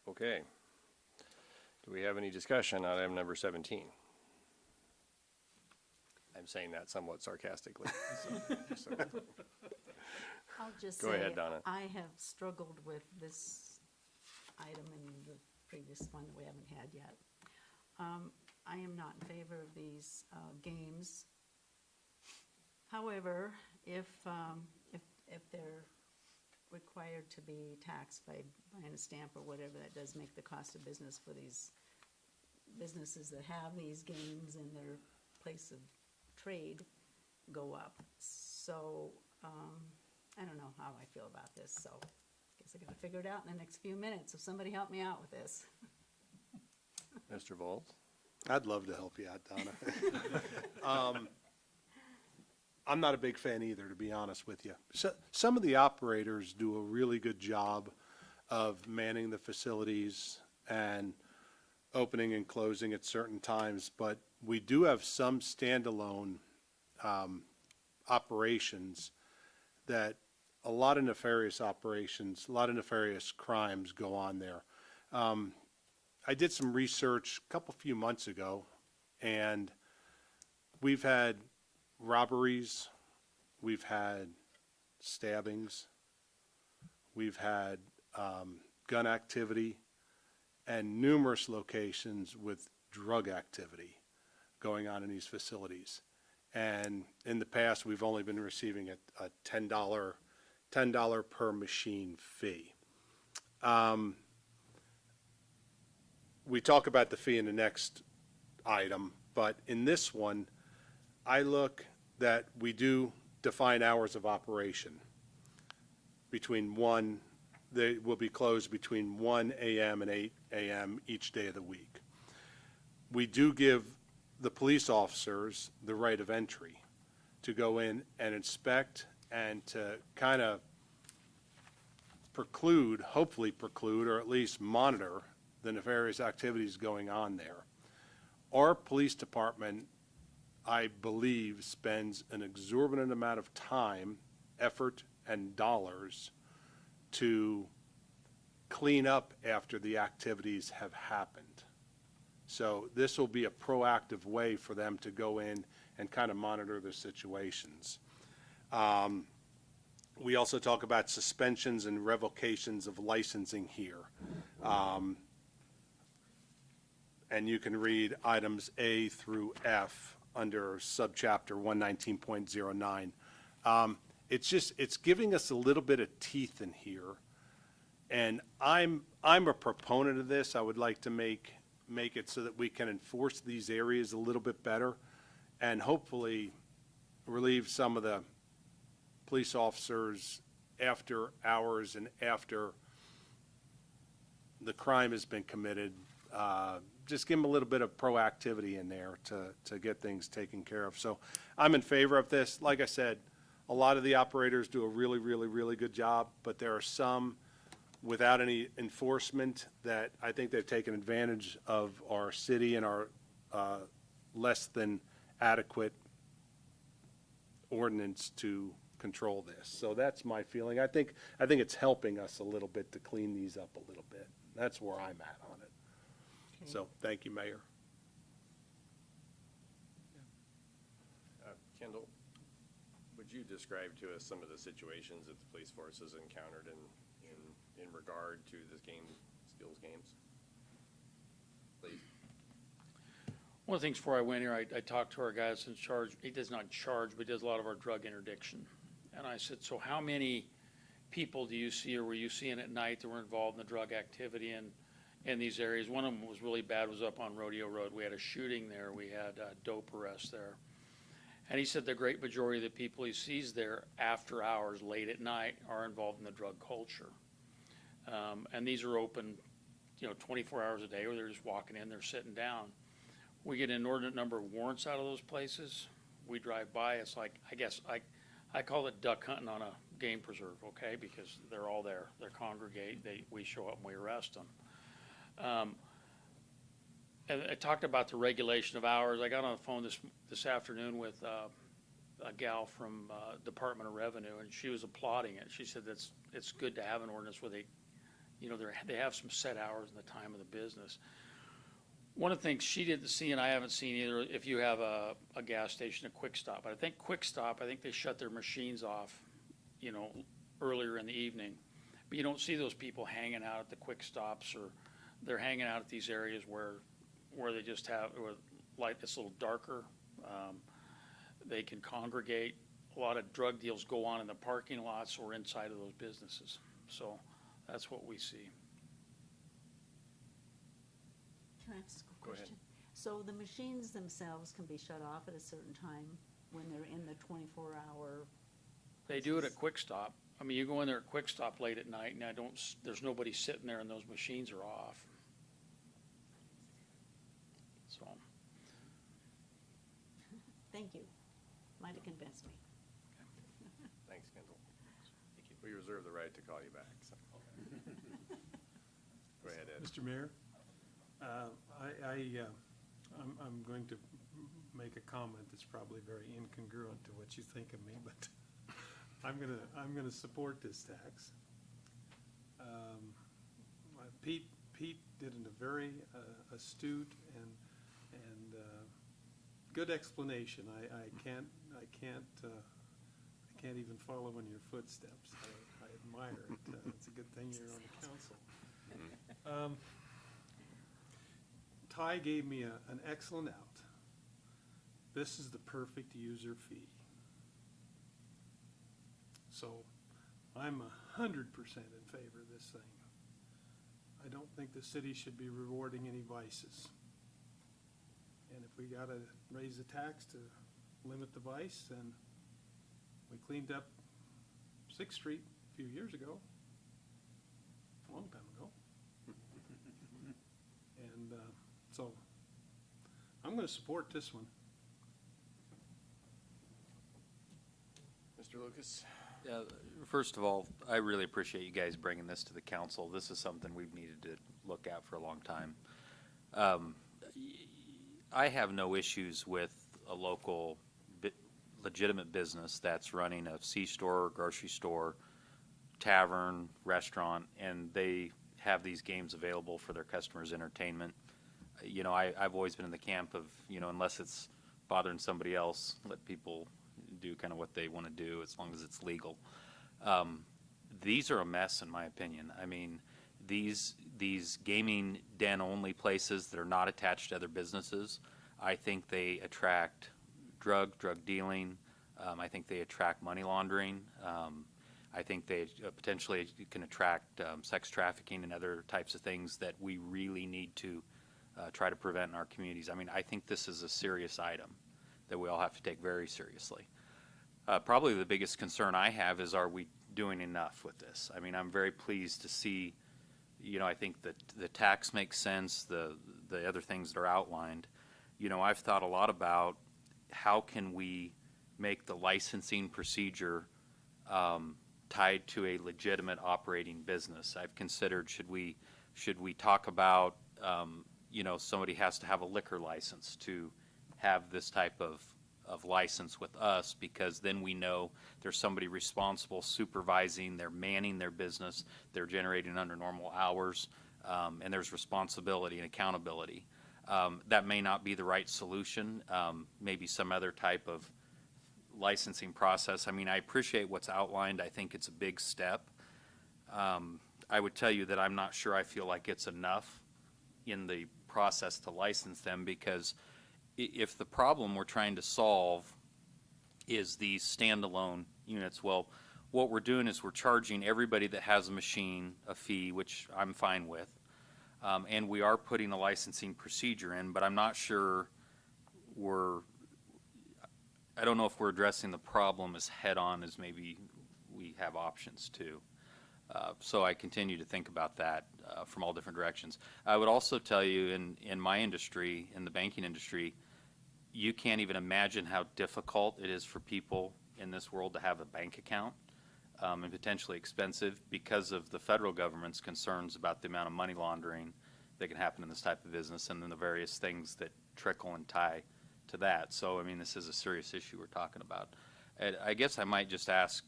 Okay. Do we have any discussion on item number 17? I'm saying that somewhat sarcastically. So, I'll just Go say, ahead, Donna. I have struggled with this item and the previous one that we haven't had yet. I am not in favor of these games. However, if they're required to be taxed by buying a stamp or whatever, that does make the cost of business for these businesses that have these games in their place of trade go up. So, I don't know how I feel about this, so I guess I gotta figure it out in the next few minutes. So somebody help me out with this. Mr. Volz? I'd love to help you out, Donna. I'm not a big fan either, to be honest with you. So, some of the operators do a really good job of manning the facilities and opening and closing at certain times, but we do have some standalone operations that a lot of nefarious operations, a lot of nefarious crimes go on there. I did some research a few months ago, and we've had robberies, we've had stabbings, we've had gun activity, and numerous locations with drug activity going on in these facilities. And in the past, we've only been receiving a $10 per machine fee. We talk about the fee in the next item, but in this one, I look that we do define hours of operation. They will be closed between 1 a.m. and 8 a.m. each day of the week. We do give the police officers the right of entry to go in and inspect and to kind of hopefully preclude, or at least monitor the nefarious activities going on there. Our police department, I believe, spends an exorbitant amount of time, effort, and dollars to clean up after the activities have happened. So this will be a proactive way for them to go in and kind of monitor the situations. We also talk about suspensions and revocations of licensing here. And you can read items A through F under subchapter 119.09. It's giving us a little bit of teeth in here. And I'm a proponent of this. I would like to make it so that we can enforce these areas a little bit better and hopefully relieve some of the police officers after hours and after the crime has been committed. Just give them a little bit of proactivity in there to get things taken care of. So I'm in favor of this. Like I said, a lot of the operators do a really, really, really good job, but there are some without any enforcement that I think they've taken advantage of our city and our less than adequate ordinance to control this. So that's my feeling. I think it's helping us a little bit to clean these up a little bit. That's where I'm at on it. Okay. So, thank you, Mayor. Kendall, would you describe to us some of the situations that the police force has encountered in regard to the skills games? Please. One of the things before I went here, I talked to our guy that's in charge. He does not charge, but he does a lot of our drug interdiction. And I said, so how many people do you see, or were you seeing at night that were involved in the drug activity in these areas? One of them was really bad, was up on Rodeo Road. We had a shooting there. We had dope arrests there. And he said the great majority of the people he sees there after hours, late at night, are involved in the drug culture. And these are open, 24 hours a day, where they're just walking in, they're sitting down. We get an inordinate number of warrants out of those places. We drive by, it's like, I guess, I call it duck hunting on a game preserve, okay? Because they're all there. They congregate, we show up and we arrest them. And I talked about the regulation of hours. I got on the phone this afternoon with a gal from Department of Revenue, and she was applauding it. She said it's good to have an ordinance where they have some set hours in the time of the business. One of the things she didn't see, and I haven't seen either, if you have a gas station, a Quick Stop. But I think Quick Stop, they shut their machines off, earlier in the evening. But you don't see those people hanging out at the Quick Stops, or they're hanging out at these areas where they just have, where light it's a little darker. They can congregate. A lot of drug deals go on in the parking lots or inside of those businesses. So that's what we see. Can I ask a Go ahead. question? So the machines themselves can be shut off at a certain time when they're in the 24-hour? They do it at Quick Stop. You go in there at Quick Stop late at night, and there's nobody sitting there, and those machines are off. So, Thank you. Might have convinced me. Thanks, Kendall. We reserve the right to call you back, so. Go ahead, Ed. Mr. Mayor, I'm going to make a comment that's probably very incongruent to what you think of me, but I'm gonna support this tax. Pete did a very astute and good explanation. I can't even follow in your footsteps. I admire it. It's a good thing you're on the council. Ty gave me an excellent out. This is the perfect user fee. So I'm 100% in favor of this thing. I don't think the city should be rewarding any vices. And if we gotta raise the tax to limit the vice, then we cleaned up 6th Street a few years ago, a long time ago. And so I'm gonna support this one. Mr. Lucas? Yeah, first of all, I really appreciate you guys bringing this to the council. This is something we've needed to look at for a long time. I have no issues with a local legitimate business that's running a C-store, grocery store, tavern, restaurant, and they have these games available for their customers' entertainment. I've always been in the camp of, unless it's bothering somebody else, let people do kind of what they want to do as long as it's legal. These are a mess, in my opinion. These gaming den-only places that are not attached to other businesses, I think they attract drug dealing. I think they attract money laundering. I think they potentially can attract sex trafficking and other types of things that we really need to try to prevent in our communities. I think this is a serious item that we all have to take very seriously. Probably the biggest concern I have is, are we doing enough with this? I'm very pleased to see, I think that the tax makes sense, the other things that are outlined. I've thought a lot about how can we make the licensing procedure tied to a legitimate operating business. I've considered, should we talk about, somebody has to have a liquor license to have this type of license with us, because then we know there's somebody responsible supervising, they're manning their business, they're generating under normal hours, and there's responsibility and accountability. That may not be the right solution. Maybe some other type of licensing process. I appreciate what's outlined. I think it's a big step. I would tell you that I'm not sure I feel like it's enough in the process to license them, because if the problem we're trying to solve is these standalone units, well, what we're doing is we're charging everybody that has a machine a fee, which I'm fine with. And we are putting a licensing procedure in, but I'm not sure I don't know if we're addressing the problem as head-on as maybe we have options to. So I continue to think about that from all different directions. I would also tell you, in my industry, in the banking industry, you can't even imagine how difficult it is for people in this world to have a bank account, and potentially expensive because of the federal government's concerns about the amount of money laundering that can happen in this type of business, and then the various things that trickle and tie to that. So, I mean, this is a serious issue we're talking about. And I guess I might just ask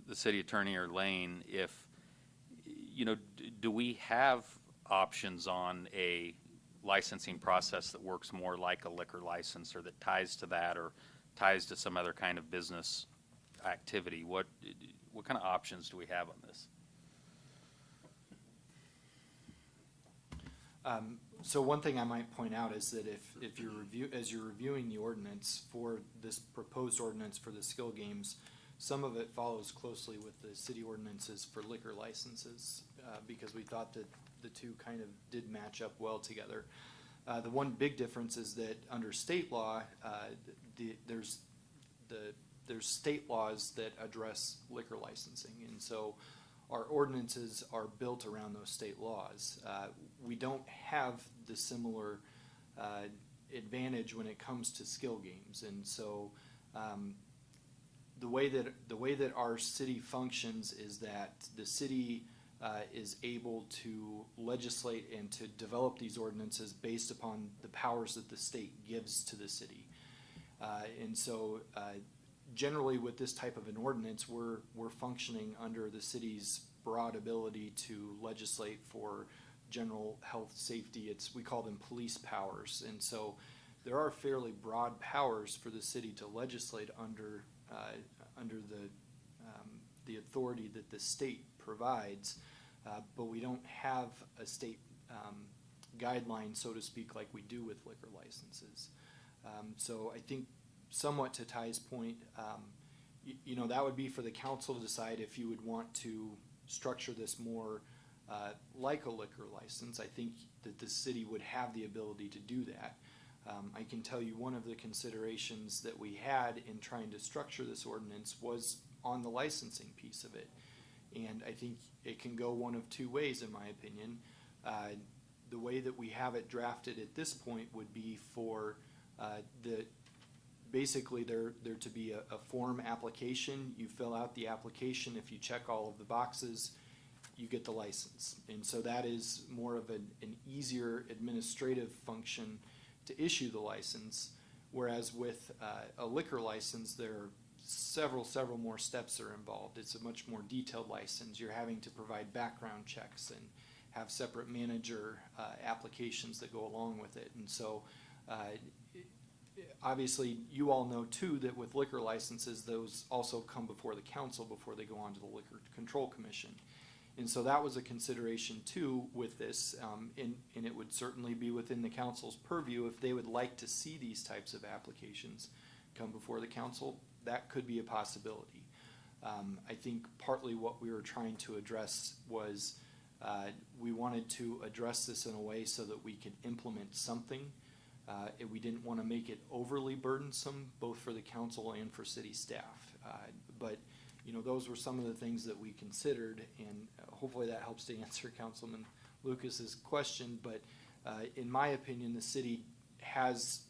the city attorney or Lane if, do we have options on a licensing process that works more like a liquor license, or that ties to that, or ties to some other kind of business activity? What kind of options do we have on this? So one thing I might point out is that if you're reviewing the ordinance for this proposed ordinance for the skill games, some of it follows closely with the city ordinances for liquor licenses, because we thought that the two kind of did match up well together. The one big difference is that under state law, there's state laws that address liquor licensing, and so our ordinances are built around those state laws. We don't have the similar advantage when it comes to skill games, and so the way that our city functions is that the city is able to legislate and to develop these ordinances based upon the powers that the state gives to the city. And so generally with this type of an ordinance, we're functioning under the city's broad ability to legislate for general health, safety. We call them police powers. And so there are fairly broad powers for the city to legislate under the authority that the state provides, but we don't have a state guideline, so to speak, like we do with liquor licenses. So I think somewhat to Ty's point, that would be for the council to decide if you would want to structure this more like a liquor license. I think that the city would have the ability to do that. I can tell you one of the considerations that we had in trying to structure this ordinance was on the licensing piece of it. And I think it can go one of two ways, in my opinion. The way that we have it drafted at this point would be for basically there to be a form application. You fill out the application. If you check all of the boxes, you get the license. And so that is more of an easier administrative function to issue the license, whereas with a liquor license, there are several more steps are involved. It's a much more detailed license. You're having to provide background checks and have separate manager applications that go along with it. And so obviously you all know too that with liquor licenses, those also come before the council before they go on to the Liquor Control Commission. And so that was a consideration too with this, and it would certainly be within the council's purview if they would like to see these types of applications come before the council. That could be a possibility. I think partly what we were trying to address was we wanted to address this in a way so that we could implement something. We didn't want to make it overly burdensome, both for the council and for city staff. But those were some of the things that we considered, and hopefully that helps to answer Councilman Lucas's question. But in my opinion, the city has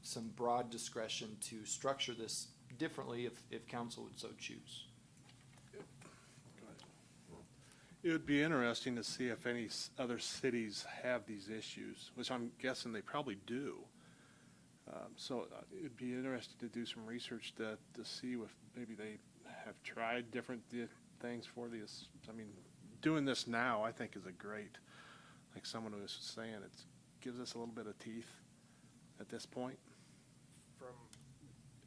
some broad discretion to structure this differently if council would so choose. It would be interesting to see if any other cities have these issues, which I'm guessing they probably do. So it'd be interesting to do some research to see if maybe they have tried different things for this. I mean, doing this now, I think, is a great, like someone was saying, it gives us a little bit of teeth at this point. From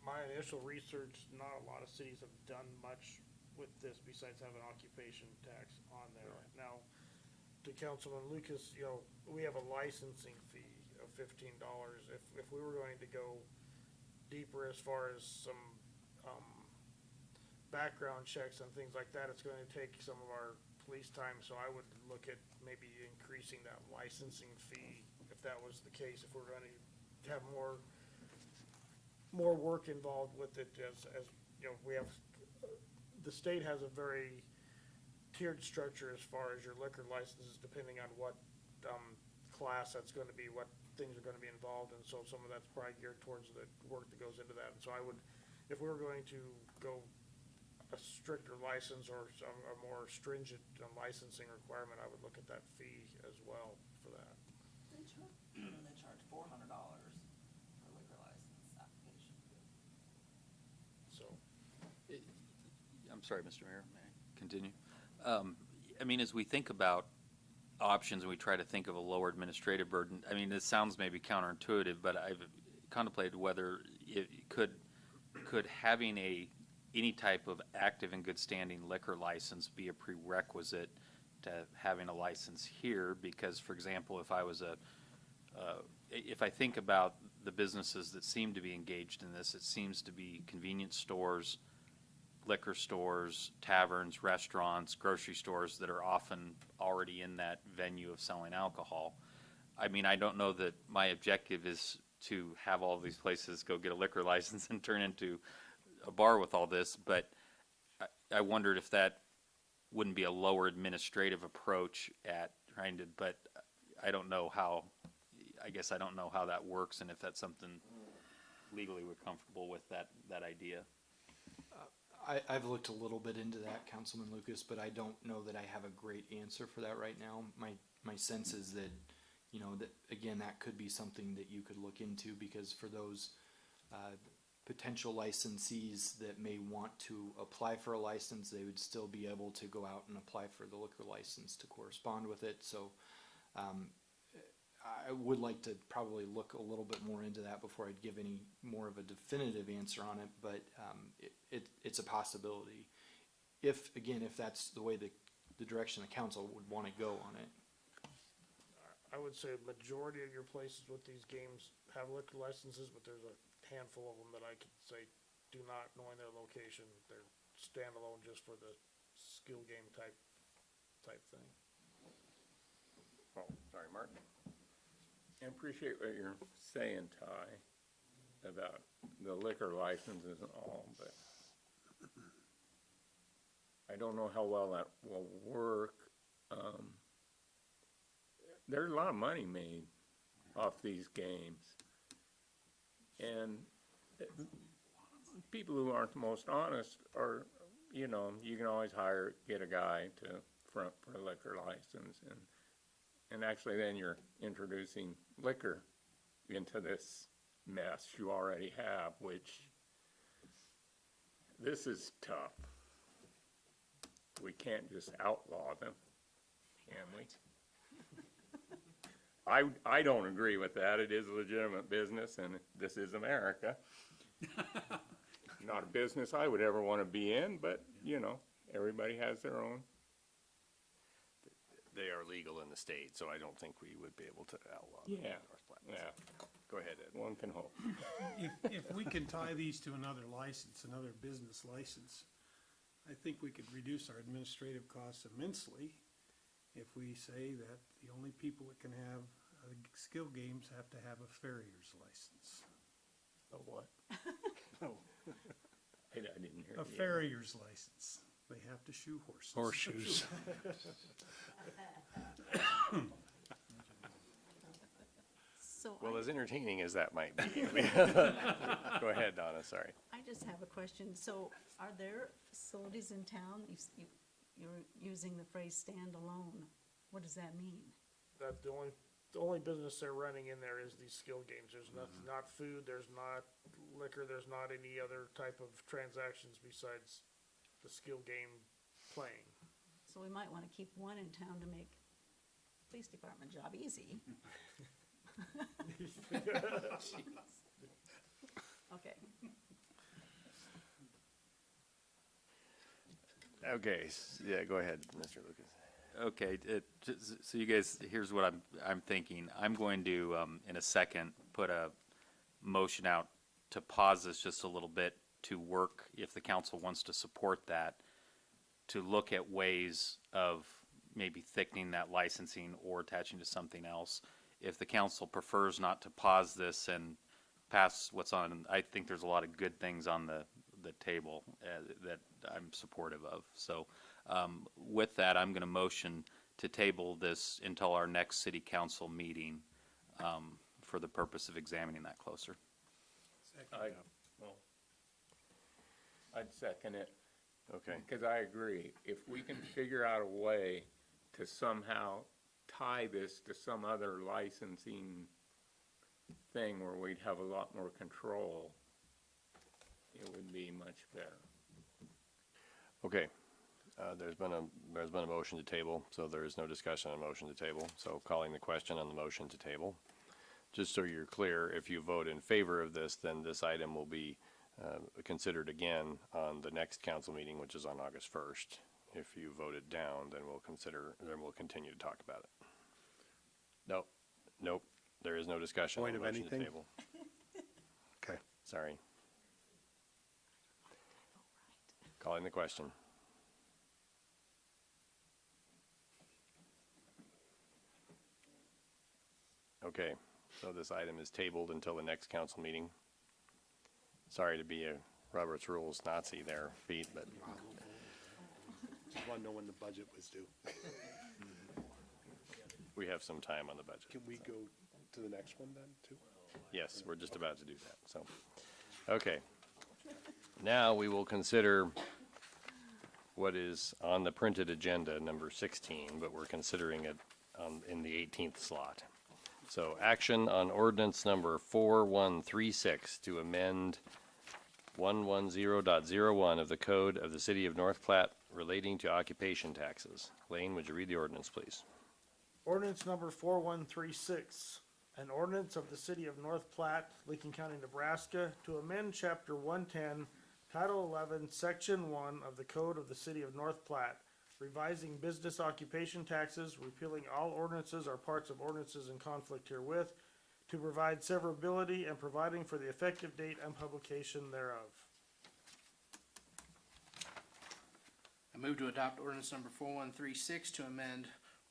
my initial research, not a lot of cities have done much with this besides have an occupation tax on there. Right. Now, to Councilman Lucas, we have a licensing fee of $15. If we were going to go deeper as far as some background checks and things like that, it's going to take some of our police time, so I would look at maybe increasing that licensing fee, if that was the case, if we're gonna have more work involved with it, as, you know, we have, the state has a very tiered structure as far as your liquor licenses, depending on what, class that's gonna be, what things are gonna be involved, and so some of that's probably geared towards the work that goes into that, and so I would, if we were going to go a stricter license or a more stringent licensing requirement, I would look at that fee as well for that. They charge $400 for liquor license application. So, I'm sorry, Mr. Mayor, may I continue? I mean, as we think about options and we try to think of a lower administrative burden, I mean, this sounds maybe counterintuitive, but I've contemplated whether it could having any type of active and good standing liquor license be a prerequisite to having a license here? Because, for example, if I think about the businesses that seem to be engaged in this, it seems to be convenience stores, liquor stores, taverns, restaurants, grocery stores that are often already in that venue of selling alcohol. I mean, I don't know that my objective is to have all these places go get a liquor license and turn into a bar with all this, but I wondered if that wouldn't be a lower administrative approach at trying to, but I don't know how, I guess I don't know how that works and if that's something legally we're comfortable with that idea. I've looked a little bit into that, Councilman Lucas, but I don't know that I have a great answer for that right now. My sense is that, you know, that again, that could be something that you could look into, because for those potential licensees that may want to apply for a license, they would still be able to go out and apply for the liquor license to correspond with it. So I would like to probably look a little bit more into that before I'd give any more of a definitive answer on it, but it's a possibility. If that's the way the direction the council would want to go on it. I would say a majority of your places with these games have liquor licenses, but there's a handful of them that I could say do not, knowing their location. They're standalone just for the skill game type thing. Oh, sorry, Mark. I appreciate what you're saying, Ty, about the liquor licenses and all, but I don't know how well that will work. There's a lot of money made off these games. And people who aren't the most honest are, you know, you can always get a guy to front for a liquor license, and actually then you're introducing liquor into this mess you already have, which this is tough. We can't just outlaw them, can we? I don't agree with that. It is a legitimate business, and this is America. Not a business I would ever want to be in, but, you know, everybody has their own. They are legal in the state, so I don't think we would be able to outlaw them in Yeah, North Platte. yeah, Go ahead, Ed. one can hope. If we can tie these to another license, another business license, I think we could reduce our administrative costs immensely if we say that the only people that can have skill games have to have a farrier's license. A what? Oh, I didn't hear a you. farrier's license. They have to shoe horses. Horseshoes. So Well, I- as entertaining as that might be. Go ahead, Donna, sorry. I just have a question. So are there facilities in town, you're using the phrase standalone, what does that mean? That the only business they're running in there is these skill games. There's not food, there's not liquor, there's not any other type of transactions besides the skill game playing. So we might wanna keep one in town to make police department job easy. Okay. Okay, yeah, go ahead, Mr. Lucas. Okay, so you guys, here's what I'm thinking. I'm going to, in a second, put a motion out to pause this just a little bit to work, if the council wants to support that, to look at ways of maybe thickening that licensing or attaching to something else. If the council prefers not to pause this and pass what's on, I think there's a lot of good things on the table that I'm supportive of. So with that, I'm going to motion to table this until our next city council meeting for the purpose of examining that closer. I'd second it. Okay. Because I agree. If we can figure out a way to somehow tie this to some other licensing thing where we'd have a lot more control, it would be much better. Okay. There's been a motion to table, so there is no discussion on motion to table. So calling the question on the motion to table. Just so you're clear, if you vote in favor of this, then this item will be considered again on the next council meeting, which is on August 1st. If you vote it down, then we'll continue to talk about it. Nope, there is no discussion on Point the of motion to anything? table. Okay. Sorry. Calling the question. Okay, so this item is tabled until the next council meeting. Sorry to be a Robert's Rules Nazi there, Pete, but Just want to know when the budget was due. we have some time on the budget. Can we go to the next one then, too? Yes, we're just about to do that, so. Okay. Now we will consider what is on the printed agenda, number 16, but we're considering it in the 18th slot. So action on ordinance number 4136 to amend 110.01 of the Code of the City of North Platte relating to occupation taxes. Lane, would you read the ordinance, please? Ordinance number 4136, an ordinance of the city of North Platte, Lincoln County, Nebraska, to amend chapter 110, title 11, section 1 of the Code of the city of North Platte, revising business occupation taxes, repealing all ordinances or parts of ordinances in conflict herewith, to provide severability and providing for the effective date and publication thereof. I move to adopt ordinance number 4136 to amend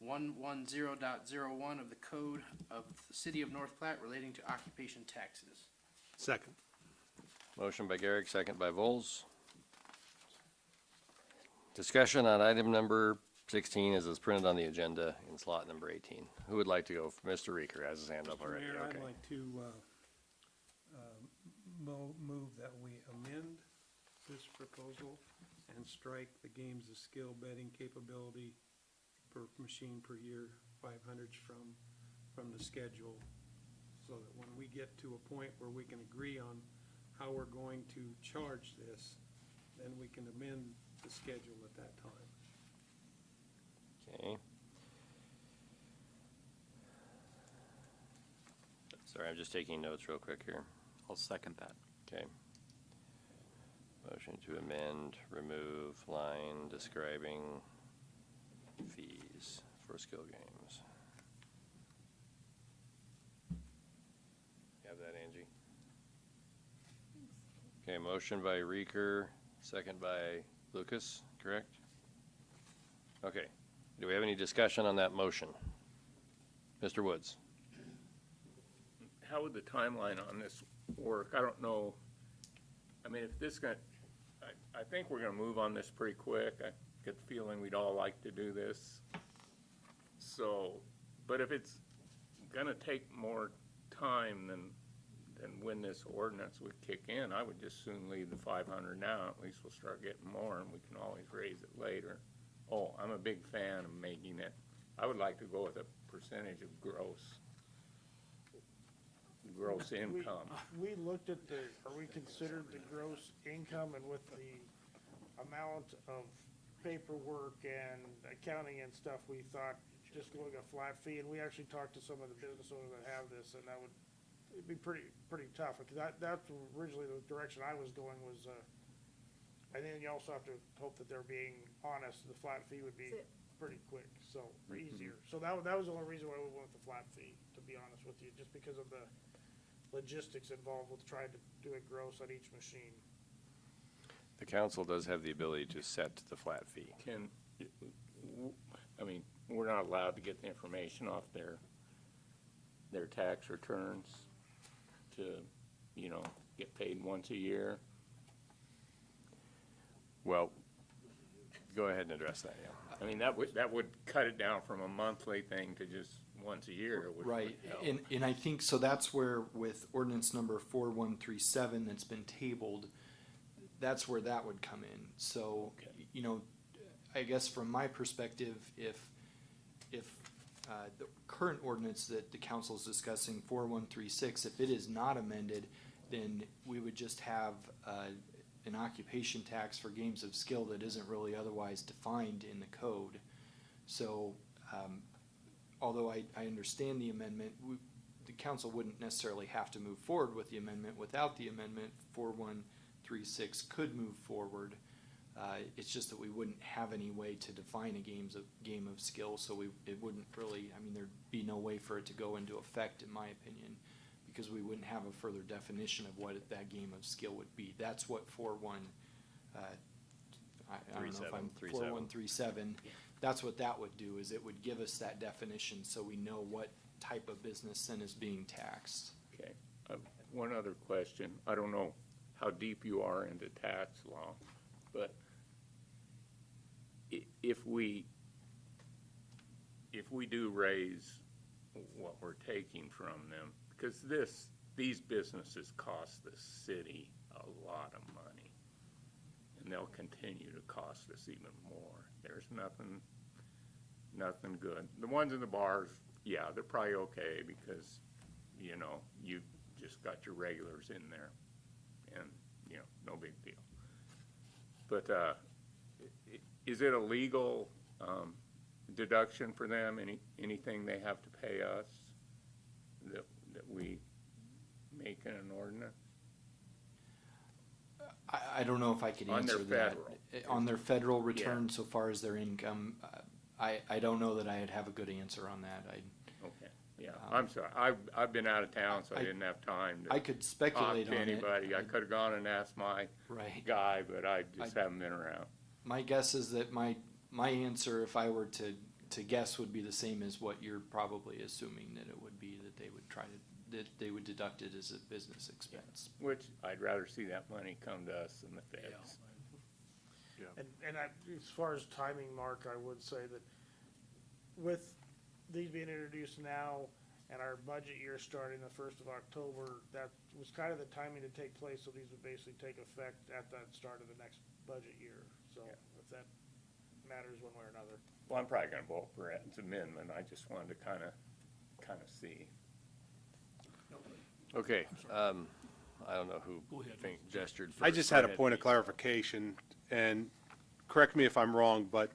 110.01 of the Code of the City of North Platte relating to occupation taxes. Second. Motion by Garrick, second by Vols. Discussion on item number 16 as is printed on the agenda in slot number 18. Who would like to go? Mr. Reeker has his hand up already. Mayor, Okay. I'd like to move that we amend this proposal and strike the games of skill betting capability per machine per year, 500s from the schedule, so that when we get to a point where we can agree on how we're going to charge this, then we can amend the schedule at that time. Okay. Sorry, I'm just taking notes real quick here. I'll second that. Okay. Motion to amend, remove line describing fees for skill games. You have that, Angie? Okay, motion by Reeker, second by Lucas, correct? Okay. Do we have any discussion on that motion? Mr. Woods? How would the timeline on this work? I don't know. I mean, if this I think we're gonna move on this pretty quick. I get the feeling we'd all like to do this. So, but if it's gonna take more time than when this ordinance would kick in, I would just soon leave the 500 now. At least we'll start getting more and we can always raise it later. Oh, I'm a big fan of making it. I would like to go with a percentage of gross income. We looked at we considered the gross income, and with the amount of paperwork and accounting and stuff, we thought just going a flat fee, and we actually talked to some of the business owners that have this, and it'd be pretty tough, because that's originally the direction I was going was, and then you also have to hope that they're being honest, the flat fee would be pretty quick, so, or easier. So that was the only reason why we went with the flat fee, to be honest with you, just because of the logistics involved with trying to do it gross on each machine. the council does have the ability to set the flat fee. I mean, we're not allowed to get the information off their tax returns to, you know, get paid once a year. Well, go ahead and address that, yeah. I mean, that would cut it down from a monthly thing to just once a year, which would Right, help. and I think, so that's where with ordinance number 4137 that's been tabled, that's where that would come in. So, you know, I guess from my perspective, if the current ordinance that the council is discussing, 4136, if it is not amended, then we would just have an occupation tax for games of skill that isn't really otherwise defined in the code. So, although I understand the amendment, the council wouldn't necessarily have to move forward with the amendment. Without the amendment, 4136 could move forward. It's just that we wouldn't have any way to define a game of skill, so it wouldn't really, I mean, there'd be no way for it to go into effect, in my opinion, because we wouldn't have a further definition of what that game of skill would be. That's what 4137, that's what that would do, is it would give us that definition so we know what type of business then is being taxed. Okay, one other question. I don't know how deep you are into tax law, but if we do raise what we're taking from them, because these businesses cost the city a lot of money, and they'll continue to cost us even more. There's nothing good. The ones in the bars, yeah, they're probably okay because, you know, you just got your regulars in there, and, you know, no big deal. But is it a legal deduction for them? Anything they have to pay us that we make in an ordinance? I don't know if I could On answer their that. federal. On their federal return, so far as their income, I don't know that I'd have a good answer on that. Okay, yeah, I'm sorry. I've been out of town, so I didn't have time I to could talk speculate to on it. anybody. I could've gone and asked my Right. guy, but I just haven't been around. My guess is that my answer, if I were to guess, would be the same as what you're probably assuming that it would be, that they would that they would deduct it as a business expense. Which I'd rather see that money come to us than the feds. And as far as timing, Mark, I would say that with these being introduced now and our budget year starting the 1st of October, that was kind of the timing to take place, so these would basically take effect at that start of the next budget year. So if that matters one way or another. Well, I'm probably gonna vote for Ed's amendment. I just wanted to kind of see. Okay, I don't know who gestured first. I just Go had a ahead, point of Pete. clarification, and correct me if I'm wrong, but,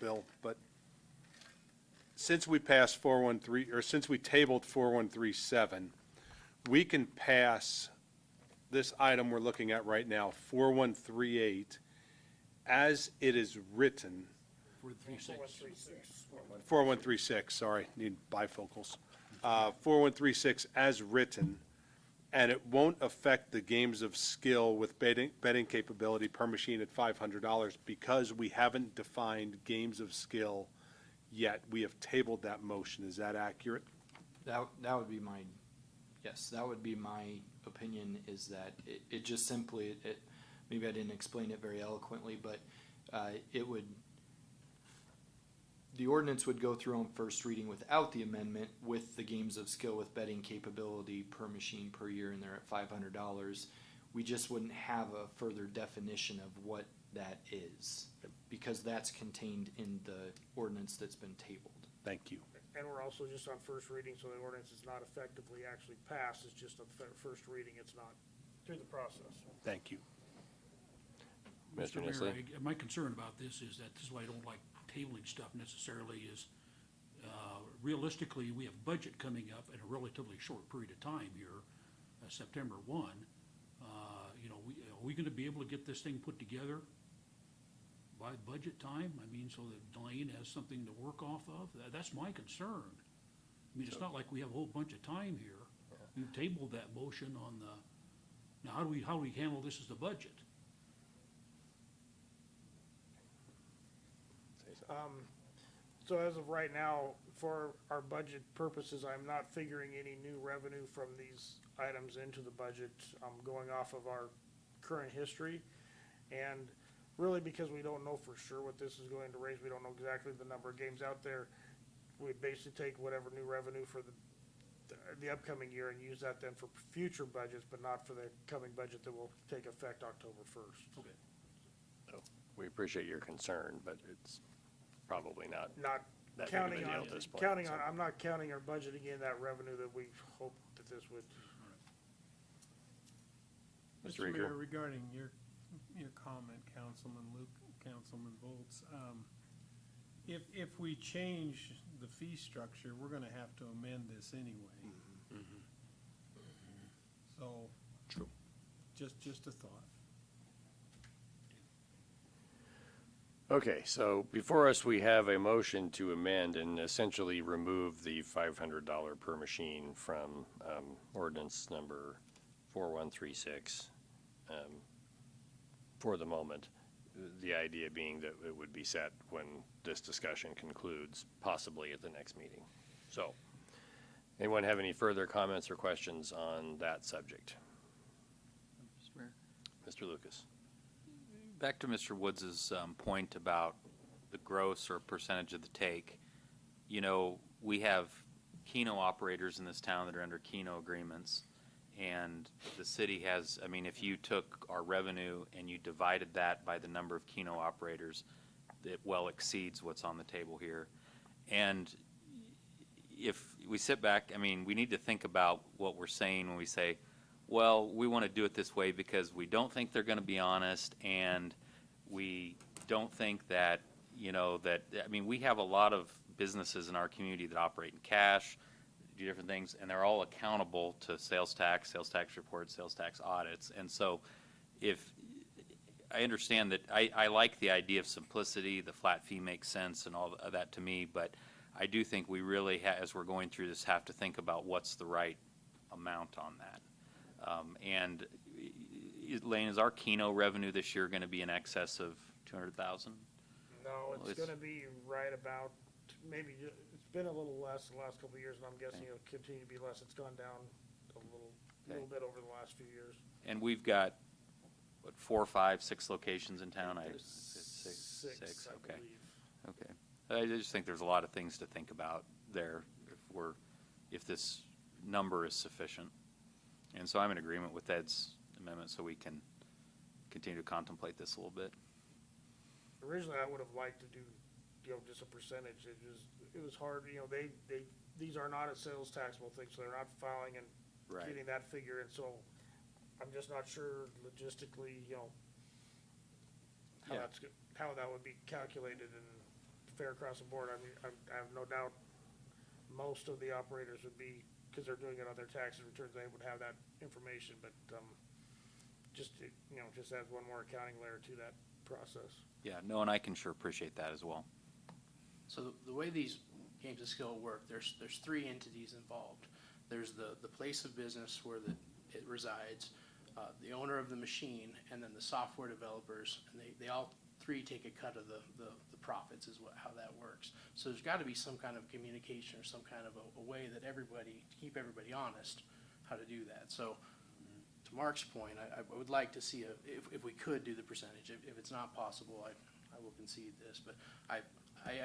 Bill, but since we passed 413, or since we tabled 4137, we can pass this item we're looking at right now, 4138, as it is written, 4136, sorry, need bifocals. 4136 as written, and it won't affect the games of skill with betting capability per machine at $500 because we haven't defined games of skill yet. We have tabled that motion. Is that accurate? That would be my, yes, that would be my opinion, is that it just simply, maybe I didn't explain it very eloquently, but the ordinance would go through on first reading without the amendment, with the games of skill with betting capability per machine per year, and they're at $500. We just wouldn't have a further definition of what that is, because that's contained in the ordinance that's been tabled. Thank you. And we're also just on first reading, so the ordinance is not effectively actually passed, it's just on first reading, it's not through the process. Thank you. Mr. Mayor, Nisley? my concern about this is that, this is why I don't like tabling stuff necessarily, is realistically, we have budget coming up in a relatively short period of time here, September 1. You know, are we gonna be able to get this thing put together by budget time? I mean, so that Delane has something to work off of? That's my concern. I mean, it's not like we have a whole bunch of time here. We've tabled that motion on the, now how do we handle this as the budget? So as of right now, for our budget purposes, I'm not figuring any new revenue from these items into the budget. I'm going off of our current history. And really because we don't know for sure what this is going to raise, we don't know exactly the number of games out there. We basically take whatever new revenue for the upcoming year and use that then for future budgets, but not for the coming budget that will take effect October 1st. Okay. So we appreciate your concern, but it's probably not Not that big of a counting deal on, at this point. counting so. on, I'm not counting or budgeting in that revenue that we hope that this would. Mr. Mayor, Eager? regarding your comment, Councilman Luke, Councilman Volz, if we change the fee structure, we're gonna have to amend this anyway. So. True. Just a thought. Okay, so before us, we have a motion to amend and essentially remove the $500 per machine from ordinance number 4136 for the moment. The idea being that it would be set when this discussion concludes, possibly at the next meeting. So, anyone have any further comments or questions on that subject? Mr. Mayor? Mr. Lucas? Back to Mr. Woods's point about the gross or percentage of the take. You know, we have Keno operators in this town that are under Keno agreements. And the city has, I mean, if you took our revenue and you divided that by the number of Keno operators, it well exceeds what's on the table here. And if we sit back, I mean, we need to think about what we're saying when we say, well, we want to do it this way because we don't think they're going to be honest, and we don't think that, you know, that, I mean, we have a lot of businesses in our community that operate in cash, do different things, and they're all accountable to sales tax reports, sales tax audits. And so if, I understand that, I like the idea of simplicity, the flat fee makes sense and all of that to me, but I do think we really, as we're going through this, have to think about what's the right amount on that. And Lane, is our Keno revenue this year going to be in excess of 200,000? No, Well, it's gonna be right about, maybe, it's been a little less the last couple of years, and I'm guessing it'll continue to be less. It's gone down a little bit over the last few years. And we've got, what, 4, 5, 6 locations in town? There's six, I okay. believe. Okay. I just think there's a lot of things to think about there if this number is sufficient. And so I'm in agreement with Ed's amendment, so we can continue to contemplate this a little bit. Originally, I would have liked to do, just a percentage. It was hard, these are not a sales taxable thing, so they're not filing and Right. getting that figure, and so I'm just not sure logistically, Yeah. how that would be calculated and fair across the board. I mean, I have no doubt most of the operators would be, because they're doing it on their tax returns, they would have that information, but, just adds one more accounting layer to that process. Yeah, no, and I can sure appreciate that as well. So the way these games of skill work, there's 3 entities involved. There's the place of business where it resides, the owner of the machine, and then the software developers, and they all 3 take a cut of the profits is how that works. So there's got to be some kind of communication or some kind of a way that to keep everybody honest, how to do that. So to Mark's point, I would like to see if we could do the percentage. If it's not possible, I will concede this, but I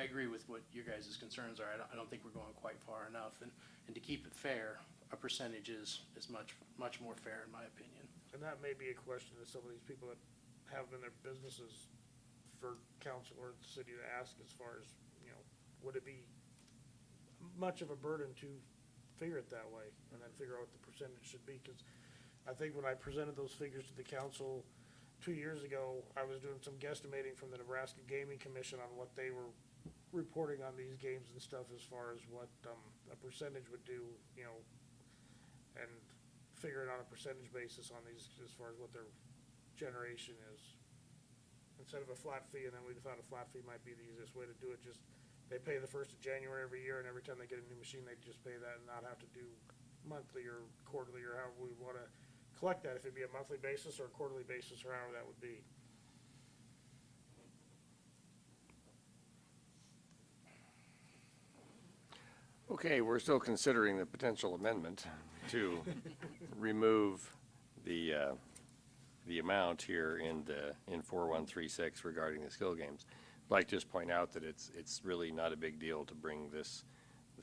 agree with what your guys' concerns are. I don't think we're going quite far enough, and to keep it fair, a percentage is much more fair in my opinion. And that may be a question that some of these people that have in their businesses for council or the city to ask, as far as, would it be much of a burden to figure it that way and then figure out what the percentage should be? Because I think when I presented those figures to the council 2 years ago, I was doing some guesstimating from the Nebraska Gaming Commission on what they were reporting on these games and stuff as far as what a percentage would do, and figuring on a percentage basis on these as far as what their generation is. Instead of a flat fee, and then we thought a flat fee might be the easiest way to do it. Just, they pay the 1st of January every year, and every time they get a new machine, they just pay that and not have to do monthly or quarterly or however we want to collect that, if it'd be a monthly basis or a quarterly basis or however that would be. Okay, we're still considering the potential amendment to remove the amount here in 4136 regarding the skill games. I'd like to just point out that it's really not a big deal to bring this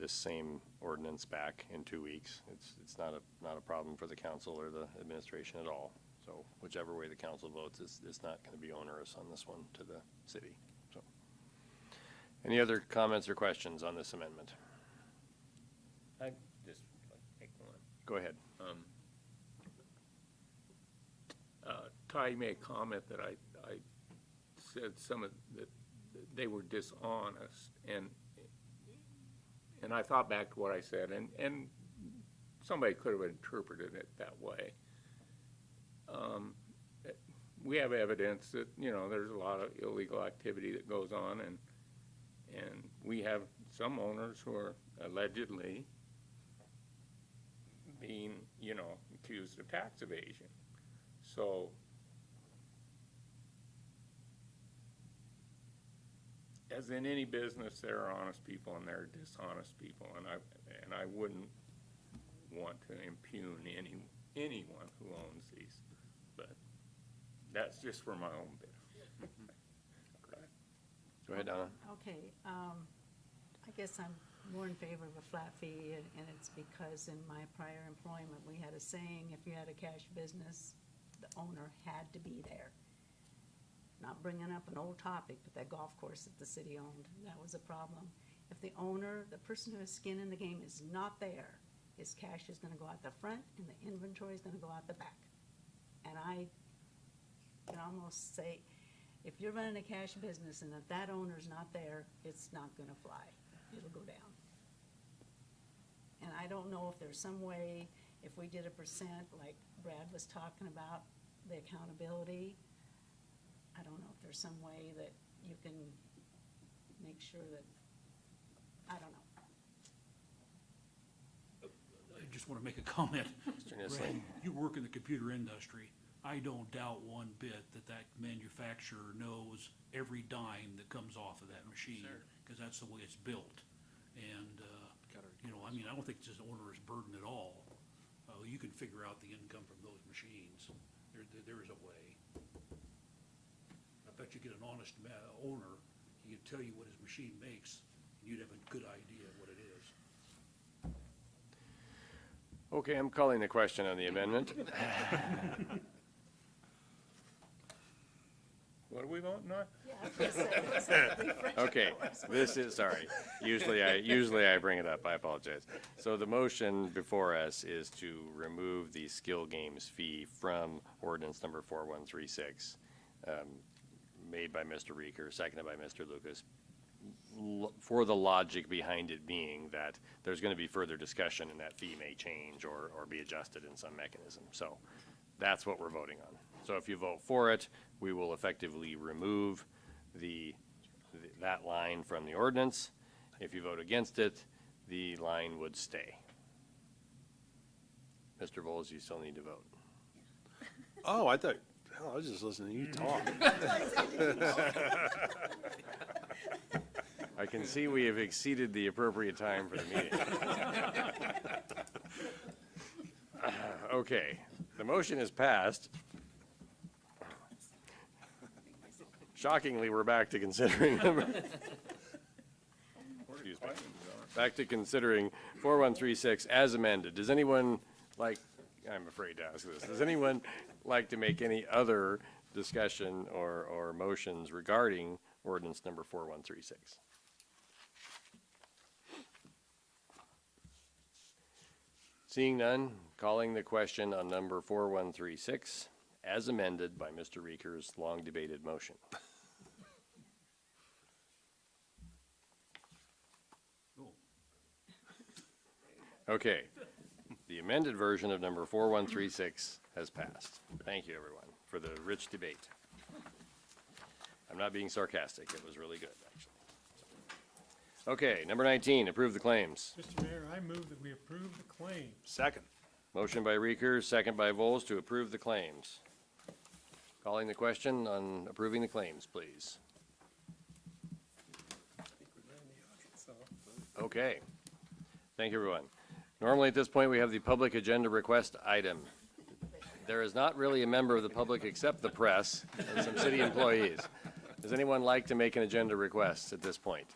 same ordinance back in 2 weeks. It's not a problem for the council or the administration at all. So whichever way the council votes, it's not going to be onerous on this one to the city. So, any other comments or questions on this amendment? I just like to make one. Go ahead. Ty made a comment that I said that they were dishonest, and I thought back to what I said, and somebody could have interpreted it that way. We have evidence that, there's a lot of illegal activity that goes on, and we have some owners who are allegedly being, accused of tax evasion. So, as in any business, there are honest people and there are dishonest people, and I wouldn't want to impugn anyone who owns these, but that's just for my own benefit. Go ahead, Donna. Okay, I guess I'm more in favor of a flat fee, and it's because in my prior employment, we had a saying, if you had a cash business, the owner had to be there. Not bringing up an old topic, but that golf course that the city owned, that was a problem. If the owner, the person who has skin in the game is not there, his cash is gonna go out the front and the inventory is gonna go out the back. And I can almost say, if you're running a cash business and if that owner's not there, it's not gonna fly. It'll go down. And I don't know if there's some way, if we did a percent, like Brad was talking about, the accountability, I don't know if there's some way that you can make sure that, I don't know. I just want to make a comment. Mr. Nisley. Brad, you work in the computer industry. I don't doubt one bit that manufacturer knows every dime that comes off of that machine, because that's the way it's built. And, I don't think it's an onerous burden at all. You can figure out the income from those machines. There is a way. I bet you get an honest owner, he can tell you what his machine makes, and you'd have a good idea of what it is. Okay, I'm calling the question on the amendment. What are we voting on? Okay, this is, sorry, usually I bring it up, I apologize. So the motion before us is to remove the skill games fee from ordinance number 4136, made by Mr. Reeker, seconded by Mr. Lucas, for the logic behind it being that there's gonna be further discussion and that fee may change or be adjusted in some mechanism. So that's what we're voting on. So if you vote for it, we will effectively remove that line from the ordinance. If you vote against it, the line would stay. Mr. Voles, you still need to vote. Oh, I thought, hell, I was just listening to you talk. I can see we have exceeded the appropriate time for the meeting. Okay, the motion is passed. Shockingly, we're back to considering excuse me. Back to considering 4136 as amended. Does anyone like, I'm afraid to ask this, does anyone like to make any other discussion or motions regarding ordinance number 4136? Seeing none, calling the question on number 4136 as amended by Mr. Reeker's long debated motion. Okay, the amended version of number 4136 has passed. Thank you, everyone, for the rich debate. I'm not being sarcastic, it was really good, actually. Okay, number 19, approve the claims. Mr. Mayor, I move that we approve the claims. Second. Motion by Reeker, second by Voles to approve the claims. Calling the question on approving the claims, please. Okay. Thank you, everyone. Normally, at this point, we have the public agenda request item. There is not really a member of the public except the press and some city employees. Does anyone like to make an agenda request at this point?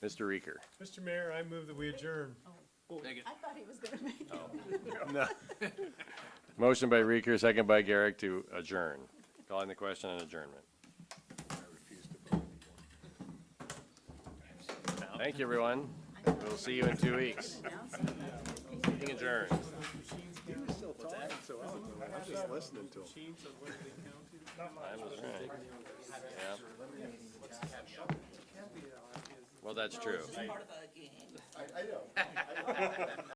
Mr. Reeker. Mr. Mayor, I move that we adjourn. I thought he was gonna make it. No. Motion by Reeker, second by Garrick to adjourn. Calling the question on adjournment. Thank you, everyone. We'll see you in 2 weeks. Meeting adjourned. I'm just listening to him. I was right. Yeah. Well, that's true. Part of the game.